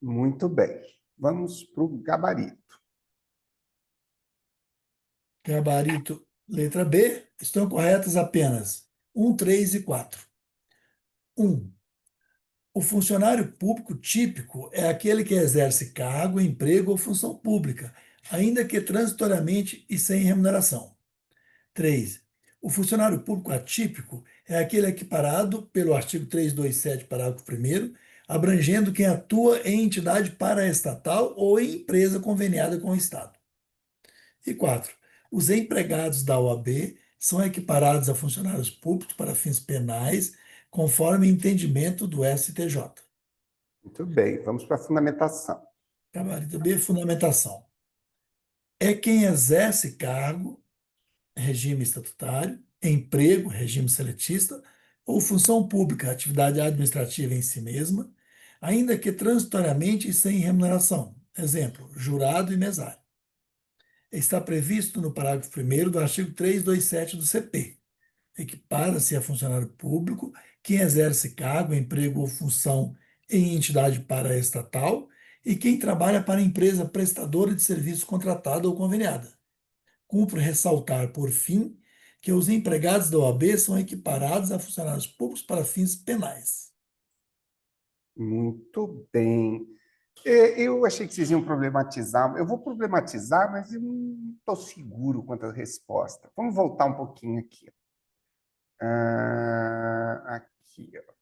Muito bem. Vamos para o gabarito. Gabarito, letra B, estão corretas apenas 1, 3 e 4. 1. O funcionário público típico é aquele que exerce cargo, emprego ou função pública, ainda que transitoriamente e sem remuneração. 3. O funcionário público atípico é aquele equiparado pelo artigo 327, parágrafo 1º, abrangendo quem atua em entidade paraestatal ou em empresa conveniada com o Estado. E 4. Os empregados da OAB são equiparados a funcionários públicos para fins penais, conforme entendimento do STJ. Muito bem. Vamos para a fundamentação. Gabarito B, fundamentação. É quem exerce cargo, regime estatutário, emprego, regime seletista, ou função pública, atividade administrativa em si mesma, ainda que transitoriamente e sem remuneração. Exemplo, jurado e mesário. Está previsto no parágrafo 1º do artigo 327 do CP. Equipara-se a funcionário público quem exerce cargo, emprego ou função em entidade paraestatal e quem trabalha para empresa prestadora de serviço contratada ou conveniada. Cumpre ressaltar, por fim, que os empregados da OAB são equiparados a funcionários públicos para fins penais. Muito bem. Eu achei que vocês iam problematizar. Eu vou problematizar, mas eu não estou seguro quanto à resposta. Vamos voltar um pouquinho aqui. Aqui, ó.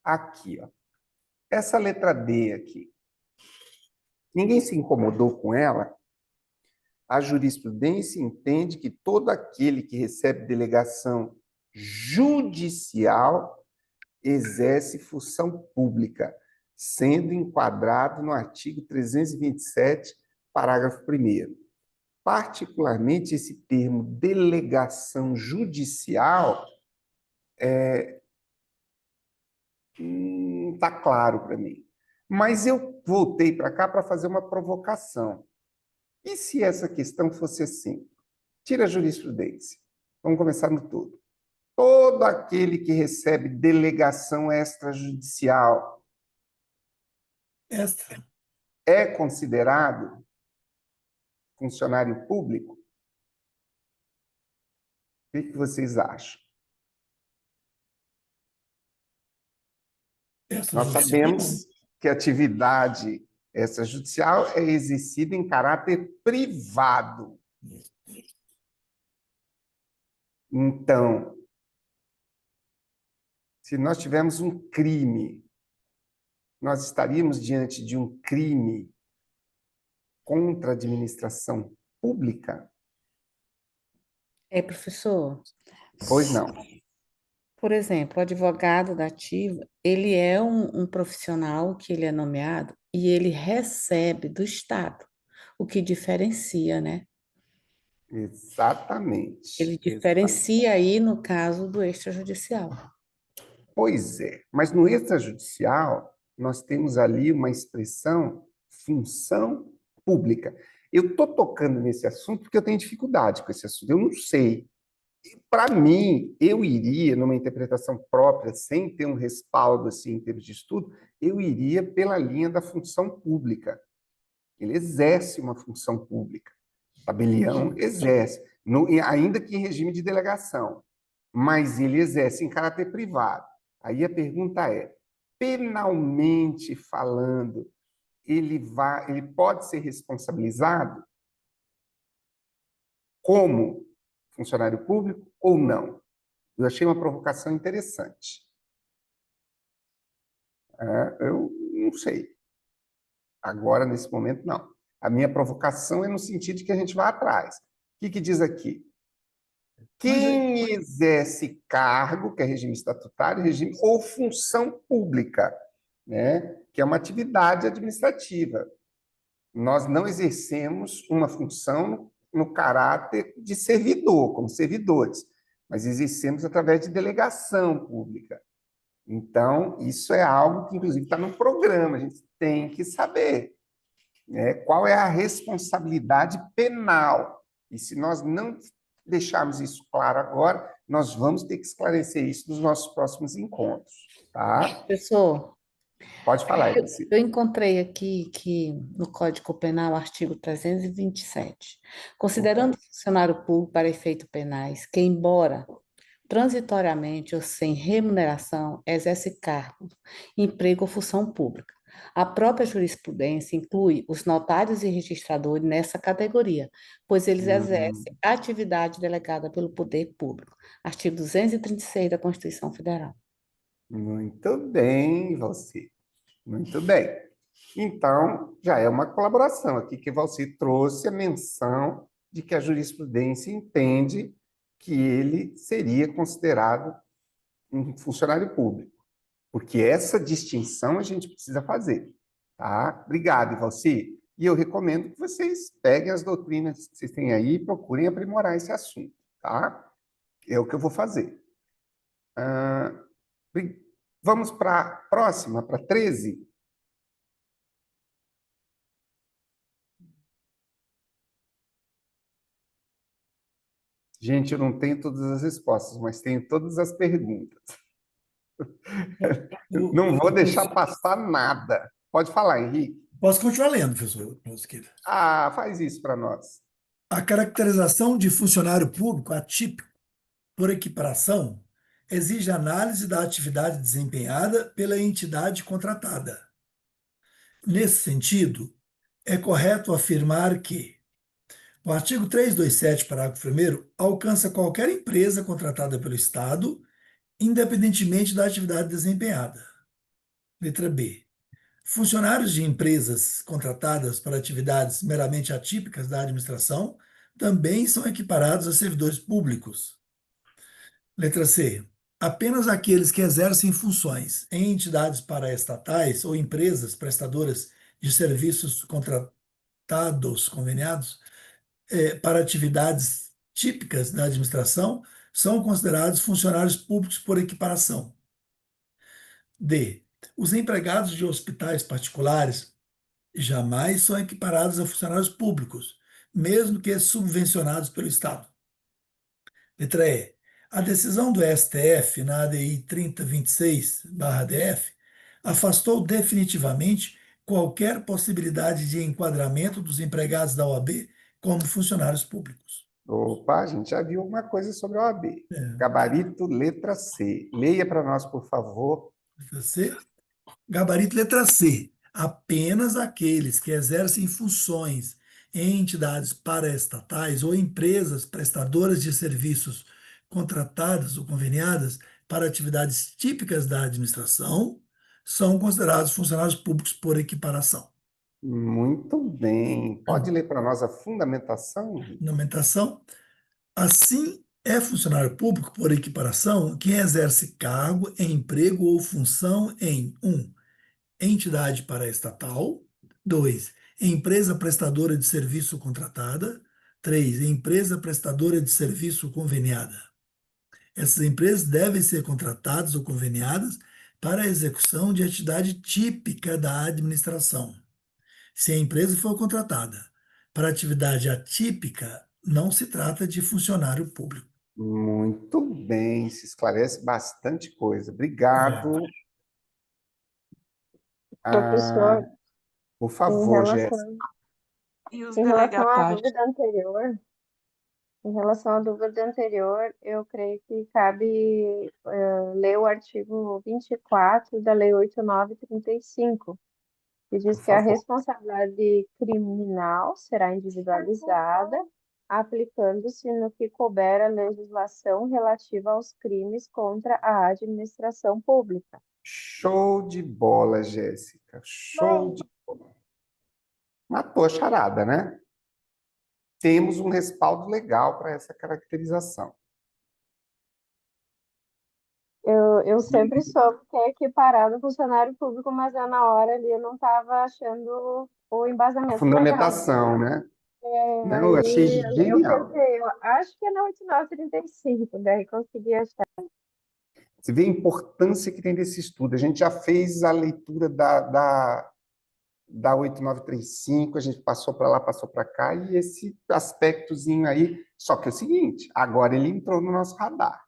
Aqui, ó. Essa letra D aqui. Ninguém se incomodou com ela? A jurisprudência entende que todo aquele que recebe delegação judicial exerce função pública, sendo enquadrado no artigo 327, parágrafo 1º. Particularmente, esse termo delegação judicial está claro para mim. Mas eu voltei para cá para fazer uma provocação. E se essa questão fosse assim? Tira a jurisprudência. Vamos começar no todo. Todo aquele que recebe delegação extrajudicial é considerado funcionário público? O que vocês acham? Nós sabemos que a atividade extrajudicial é exercida em caráter privado. Então, se nós tivermos um crime, nós estaríamos diante de um crime contra a administração pública? Professor, Pois não. por exemplo, o advogado da ativa, ele é um profissional que ele é nomeado e ele recebe do Estado, o que diferencia, né? Exatamente. Ele diferencia aí no caso do extrajudicial. Pois é, mas no extrajudicial nós temos ali uma expressão função pública. Eu estou tocando nesse assunto porque eu tenho dificuldade com esse assunto, eu não sei. Para mim, eu iria, numa interpretação própria, sem ter um respaldo assim, em termos de estudo, eu iria pela linha da função pública. Ele exerce uma função pública. Tabelião exerce, ainda que em regime de delegação, mas ele exerce em caráter privado. Aí a pergunta é, penalmente falando, ele pode ser responsabilizado como funcionário público ou não? Eu achei uma provocação interessante. Eu não sei. Agora, nesse momento, não. A minha provocação é no sentido de que a gente vai atrás. O que diz aqui? Quem exerce cargo, que é regime estatutário, regime ou função pública, né? Que é uma atividade administrativa. Nós não exercemos uma função no caráter de servidor, como servidores, mas exercemos através de delegação pública. Então, isso é algo que, inclusive, está no programa, a gente tem que saber, né? Qual é a responsabilidade penal E se nós não deixarmos isso claro agora, nós vamos ter que esclarecer isso nos nossos próximos encontros, tá? Professor, Pode falar, eu, Elci. eu encontrei aqui que no Código Penal, artigo 327, considerando o funcionário público para efeitos penais que, embora transitoriamente ou sem remuneração, exerce cargo, emprego ou função pública. A própria jurisprudência inclui os notários e registradores nessa categoria, pois eles exercem atividade delegada pelo poder público. Artigo 236 da Constituição Federal. Muito bem, você. Muito bem. Então, já é uma colaboração aqui que você trouxe a menção de que a jurisprudência entende que ele seria considerado um funcionário público, porque essa distinção a gente precisa fazer, tá? Obrigado, Ivalci. E eu recomendo que vocês peguem as doutrinas que vocês têm aí e procurem aprimorar esse assunto, tá? É o que eu vou fazer. Vamos para a próxima, para 13. Gente, eu não tenho todas as respostas, mas tenho todas as perguntas. Não vou deixar passar nada. Pode falar, Henrique. Posso continuar lendo, professor Mosqueira. Ah, faz isso para nós. A caracterização de funcionário público atípico por equiparação exige análise da atividade desempenhada pela entidade contratada. Nesse sentido, é correto afirmar que o artigo 327, parágrafo 1º, alcança qualquer empresa contratada pelo Estado, independentemente da atividade desempenhada. Letra B. Funcionários de empresas contratadas para atividades meramente atípicas da administração também são equiparados a servidores públicos. Letra C. Apenas aqueles que exercem funções em entidades paraestatais ou empresas prestadoras de serviços contratados, conveniados, para atividades típicas da administração são considerados funcionários públicos por equiparação. D. Os empregados de hospitais particulares jamais são equiparados a funcionários públicos, mesmo que subvencionados pelo Estado. Letra E. A decisão do STF na ADI 3026/DF afastou definitivamente qualquer possibilidade de enquadramento dos empregados da OAB como funcionários públicos. Opa, a gente já viu alguma coisa sobre a OAB. Gabarito, letra C. Leia para nós, por favor. Letra C. Gabarito, letra C. Apenas aqueles que exercem funções em entidades paraestatais ou empresas prestadoras de serviços contratadas ou conveniadas para atividades típicas da administração são considerados funcionários públicos por equiparação. Muito bem. Pode ler para nós a fundamentação? Fundamentação. Assim, é funcionário público por equiparação quem exerce cargo, emprego ou função em 1. Entidade paraestatal. 2. Empresa prestadora de serviço contratada. 3. Empresa prestadora de serviço conveniada. Essas empresas devem ser contratadas ou conveniadas para a execução de atividade típica da administração. Se a empresa for contratada para atividade atípica, não se trata de funcionário público. Muito bem, se esclarece bastante coisa. Obrigado. Professor, por favor, Jéssica. E os em relação à delegatários? dúvida anterior, eu creio que cabe ler o artigo 24 da Lei 8.935, que diz Por que a favor. responsabilidade criminal será individualizada, aplicando-se no que couber a legislação relativa aos crimes contra a administração pública. Show de bola, Jéssica. Show de bola. Matou a charada, né? Temos um respaldo legal para essa caracterização. Eu sempre soube que é equiparado ao funcionário público, mas na hora ali eu não estava achando o A embasamento fundamentação, né? Não, eu achei legal. genial. Eu acho que é na 8.935, daí consegui achar. Você vê a importância que tem desse estudo. A gente já fez a leitura da da 8935, a gente passou para lá, passou para cá, e esse aspectozinho aí, só que é o seguinte, agora ele entrou no nosso radar,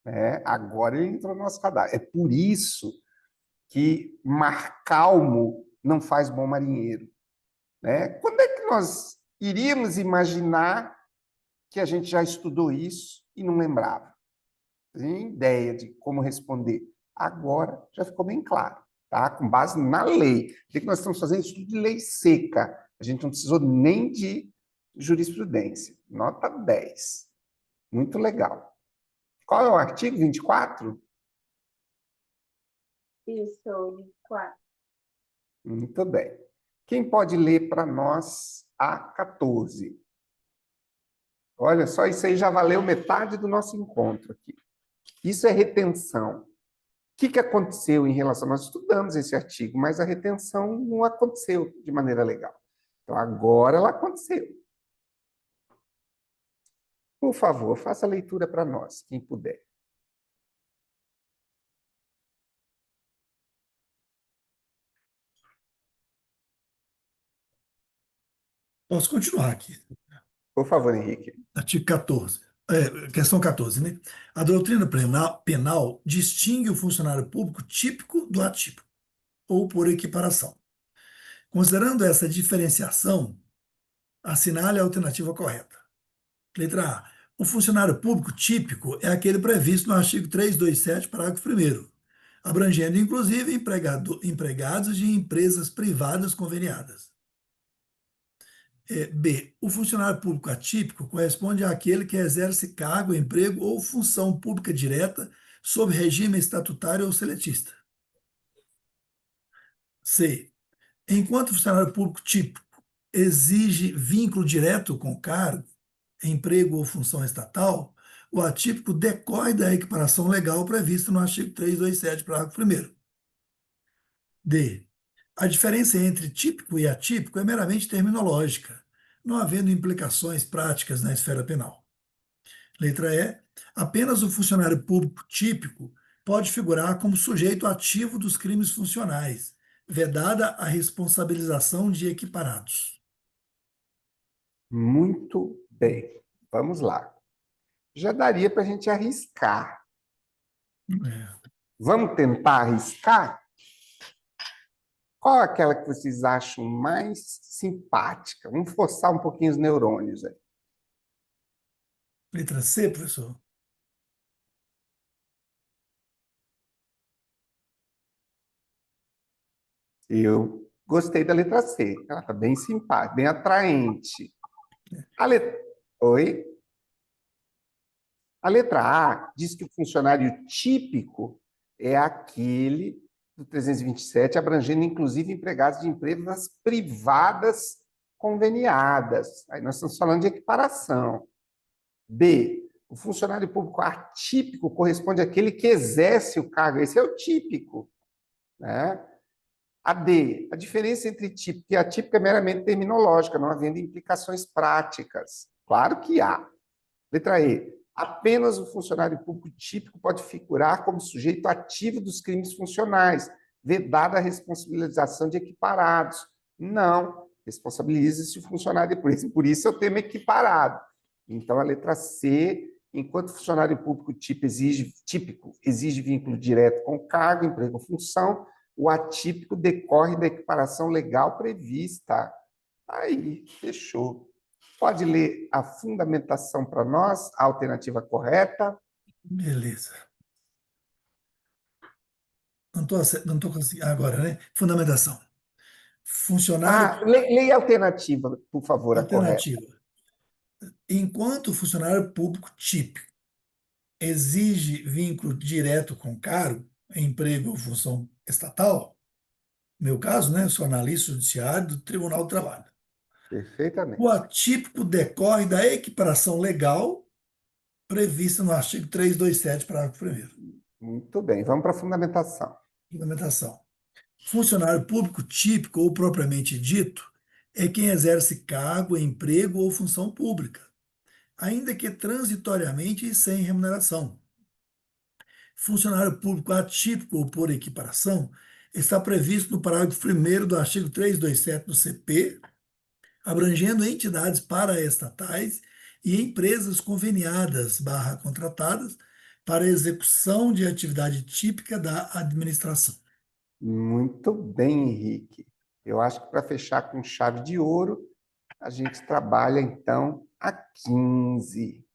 né? Agora ele entrou no nosso radar. É por isso que mar calmo não faz bom marinheiro, né? Quando é que nós iríamos imaginar que a gente já estudou isso e não lembrava? Tem ideia de como responder. Agora já ficou bem claro, tá? Com base na lei. O que nós estamos fazendo? Estudo de lei seca. A gente não precisou nem de jurisprudência. Nota 10. Muito legal. Qual é o artigo 24? Isso, 4. Muito bem. Quem pode ler para nós a 14? Olha só, isso aí já valeu metade do nosso encontro aqui. Isso é retenção. O que aconteceu em relação... Nós estudamos esse artigo, mas a retenção não aconteceu de maneira legal. Então, agora ela aconteceu. Por favor, faça a leitura para nós, quem puder. Posso continuar aqui. Por favor, Henrique. Artigo 14. Questão 14, né? A doutrina penal distingue o funcionário público típico do atípico, ou por equiparação. Considerando essa diferenciação, assinale a alternativa correta. Letra A. O funcionário público típico é aquele previsto no artigo 327, parágrafo 1º, abrangendo inclusive empregados de empresas privadas conveniadas. B. O funcionário público atípico corresponde àquele que exerce cargo, emprego ou função pública direta sob regime estatutário ou seletista. C. Enquanto o funcionário público típico exige vínculo direto com cargo, emprego ou função estatal, o atípico decorre da equiparação legal prevista no artigo 327, parágrafo 1º. D. A diferença entre típico e atípico é meramente terminológica, não havendo implicações práticas na esfera penal. Letra E. Apenas o funcionário público típico pode figurar como sujeito ativo dos crimes funcionais, vedada a responsabilização de equiparados. Muito bem. Vamos lá. Já daria para a gente arriscar. Vamos tentar arriscar? Qual é aquela que vocês acham mais simpática? Vamos forçar um pouquinho os neurônios aí. Letra C, professor? Eu gostei da letra C. Ela está bem simpática, bem atraente. Oi? A letra A diz que o funcionário típico é aquele do 327, abrangendo inclusive empregados de empresas privadas conveniadas. Aí nós estamos falando de equiparação. B. O funcionário público atípico corresponde àquele que exerce o cargo. Esse é o típico, né? A D. A diferença entre típico e atípico é meramente terminológica, não havendo implicações práticas. Claro que há. Letra E. Apenas o funcionário público típico pode figurar como sujeito ativo dos crimes funcionais, vedada a responsabilização de equiparados. Não, responsabiliza-se o funcionário, por isso é o termo equiparado. Então, a letra C, enquanto o funcionário público típico exige vínculo direto com o cargo, emprego ou função, o atípico decorre da equiparação legal prevista. Aí, fechou. Pode ler a fundamentação para nós, a alternativa correta? Beleza. Não estou conseguindo. Agora, né? Fundamentação. Funcionário. Leia a alternativa, por favor, a correta. Alternativa. Enquanto o funcionário público típico exige vínculo direto com cargo, emprego ou função estatal, no meu caso, né, eu sou analista judiciário do Tribunal do Trabalho. Perfeitamente. O atípico decorre da equiparação legal prevista no artigo 327, parágrafo 1º. Muito bem, vamos para a fundamentação. Fundamentação. Funcionário público típico ou propriamente dito é quem exerce cargo, emprego ou função pública, ainda que transitoriamente e sem remuneração. Funcionário público atípico ou por equiparação está previsto no parágrafo 1º do artigo 327 do CP, abrangendo entidades paraestatais e empresas conveniadas / contratadas para execução de atividade típica da administração. Muito bem, Henrique. Eu acho que para fechar com chave de ouro, a gente trabalha, então, a 15.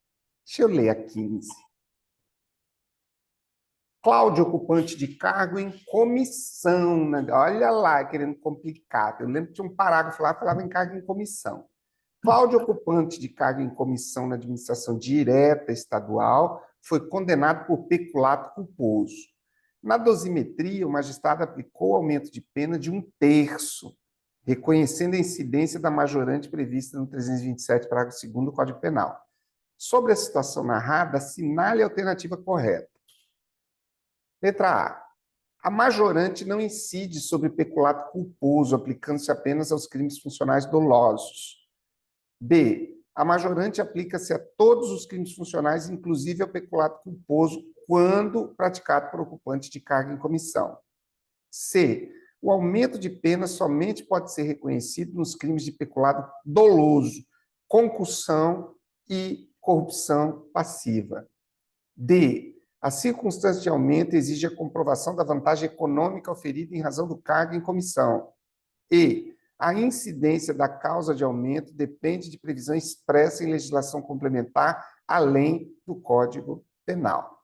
Deixa eu ler a 15. Cláudio, ocupante de cargo em comissão. Olha lá, querendo complicar. Eu lembro que tinha um parágrafo lá que falava em cargo em comissão. Cláudio, ocupante de cargo em comissão na administração direta estadual, foi condenado por peculato culposo. Na dosimetria, o magistrado aplicou aumento de pena de 1/3, reconhecendo a incidência da majorante prevista no 327, parágrafo 2º do Código Penal. Sobre a situação narrada, assinale a alternativa correta. Letra A. A majorante não incide sobre peculato culposo, aplicando-se apenas aos crimes funcionais dolosos. B. A majorante aplica-se a todos os crimes funcionais, inclusive ao peculato culposo, quando praticado por ocupante de cargo em comissão. C. O aumento de pena somente pode ser reconhecido nos crimes de peculato doloso, concussão e corrupção passiva. D. A circunstância de aumento exige a comprovação da vantagem econômica oferida em razão do cargo em comissão. E. A incidência da causa de aumento depende de previsão expressa em legislação complementar, além do Código Penal.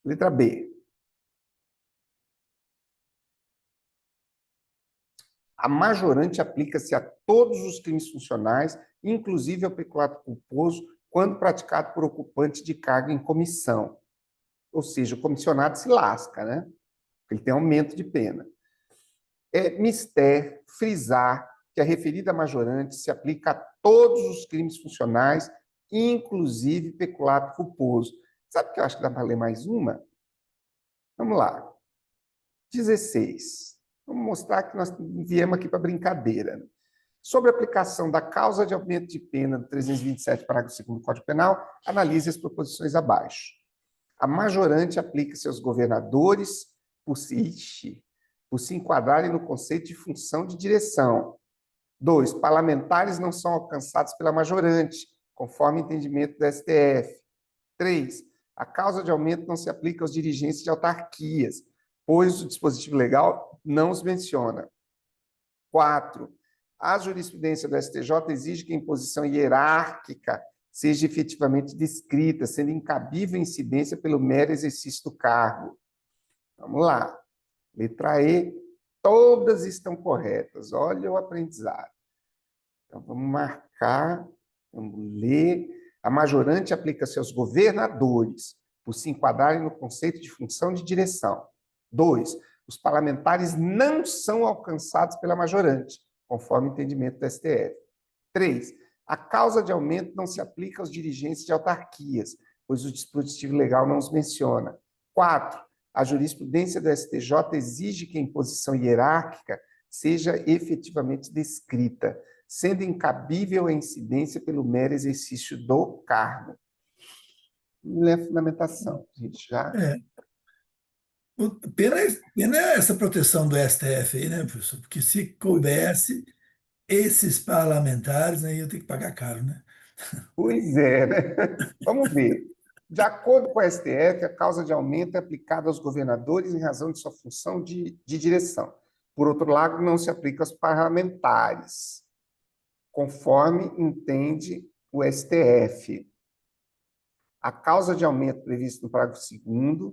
Letra B. A majorante aplica-se a todos os crimes funcionais, inclusive ao peculato culposo, quando praticado por ocupante de cargo em comissão. Ou seja, o comissionado se lasca, né? Ele tem aumento de pena. É mister frisar que a referida majorante se aplica a todos os crimes funcionais, inclusive peculato culposo. Sabe o que eu acho que dá para ler mais uma? Vamos lá. 16. Vamos mostrar que nós viemos aqui para brincadeira. Sobre a aplicação da causa de aumento de pena do 327, parágrafo 2º do Código Penal, analise as proposições abaixo. A majorante aplica-se aos governadores por se enquadrarem no conceito de função de direção. 2. Parlamentares não são alcançados pela majorante, conforme entendimento do STF. 3. A causa de aumento não se aplica aos dirigentes de autarquias, pois o dispositivo legal não os menciona. 4. A jurisprudência do STJ exige que a imposição hierárquica seja efetivamente descrita, sendo incabível incidência pelo mero exercício do cargo. Vamos lá. Letra E, todas estão corretas. Olha o aprendizado. Então, vamos marcar, vamos ler. A majorante aplica-se aos governadores, por se enquadrarem no conceito de função de direção. 2. Os parlamentares não são alcançados pela majorante, conforme o entendimento do STF. 3. A causa de aumento não se aplica aos dirigentes de autarquias, pois o dispositivo legal não os menciona. 4. A jurisprudência do STJ exige que a imposição hierárquica seja efetivamente descrita, sendo incabível a incidência pelo mero exercício do cargo. Não é fundamentação, a gente já... Pena essa proteção do STF aí, né, professor? Porque se coubesse esses parlamentares, aí eu tenho que pagar caro, né? Pois é, né? Vamos ver. De acordo com o STF, a causa de aumento é aplicada aos governadores em razão de sua função de direção. Por outro lado, não se aplica aos parlamentares, conforme entende o STF. A causa de aumento prevista no parágrafo 2º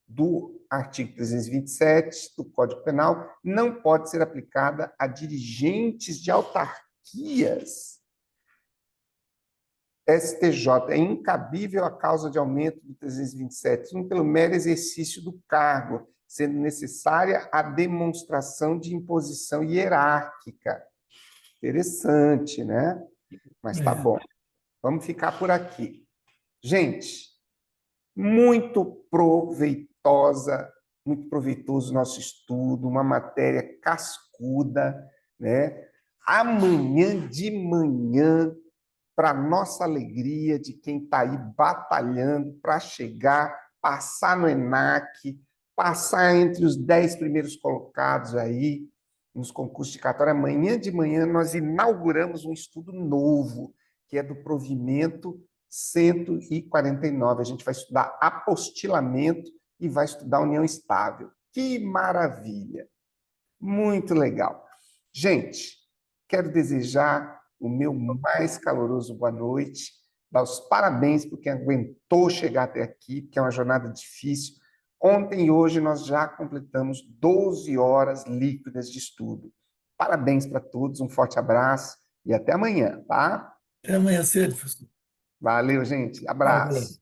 do artigo 327 do Código Penal não pode ser aplicada a dirigentes de autarquias. STJ, é incabível a causa de aumento do 327.1 pelo mero exercício do cargo, sendo necessária a demonstração de imposição hierárquica. Interessante, né? Mas tá bom. Vamos ficar por aqui. Gente, muito proveitoso o nosso estudo, uma matéria cascuda, né? Amanhã de manhã, para nossa alegria de quem está aí batalhando para chegar, passar no ENAC, passar entre os 10 primeiros colocados aí nos concursos de cartório. Amanhã de manhã nós inauguramos um estudo novo, que é do provimento 149. A gente vai estudar apostilamento e vai estudar união estável. Que maravilha! Muito legal. Gente, quero desejar o meu mais caloroso boa noite, dar os parabéns por quem aguentou chegar até aqui, porque é uma jornada difícil. Ontem e hoje nós já completamos 12 horas líquidas de estudo. Parabéns para todos, um forte abraço e até amanhã, tá? Até amanhã cedo, professor. Valeu, gente. Tchau, galera. Abraço.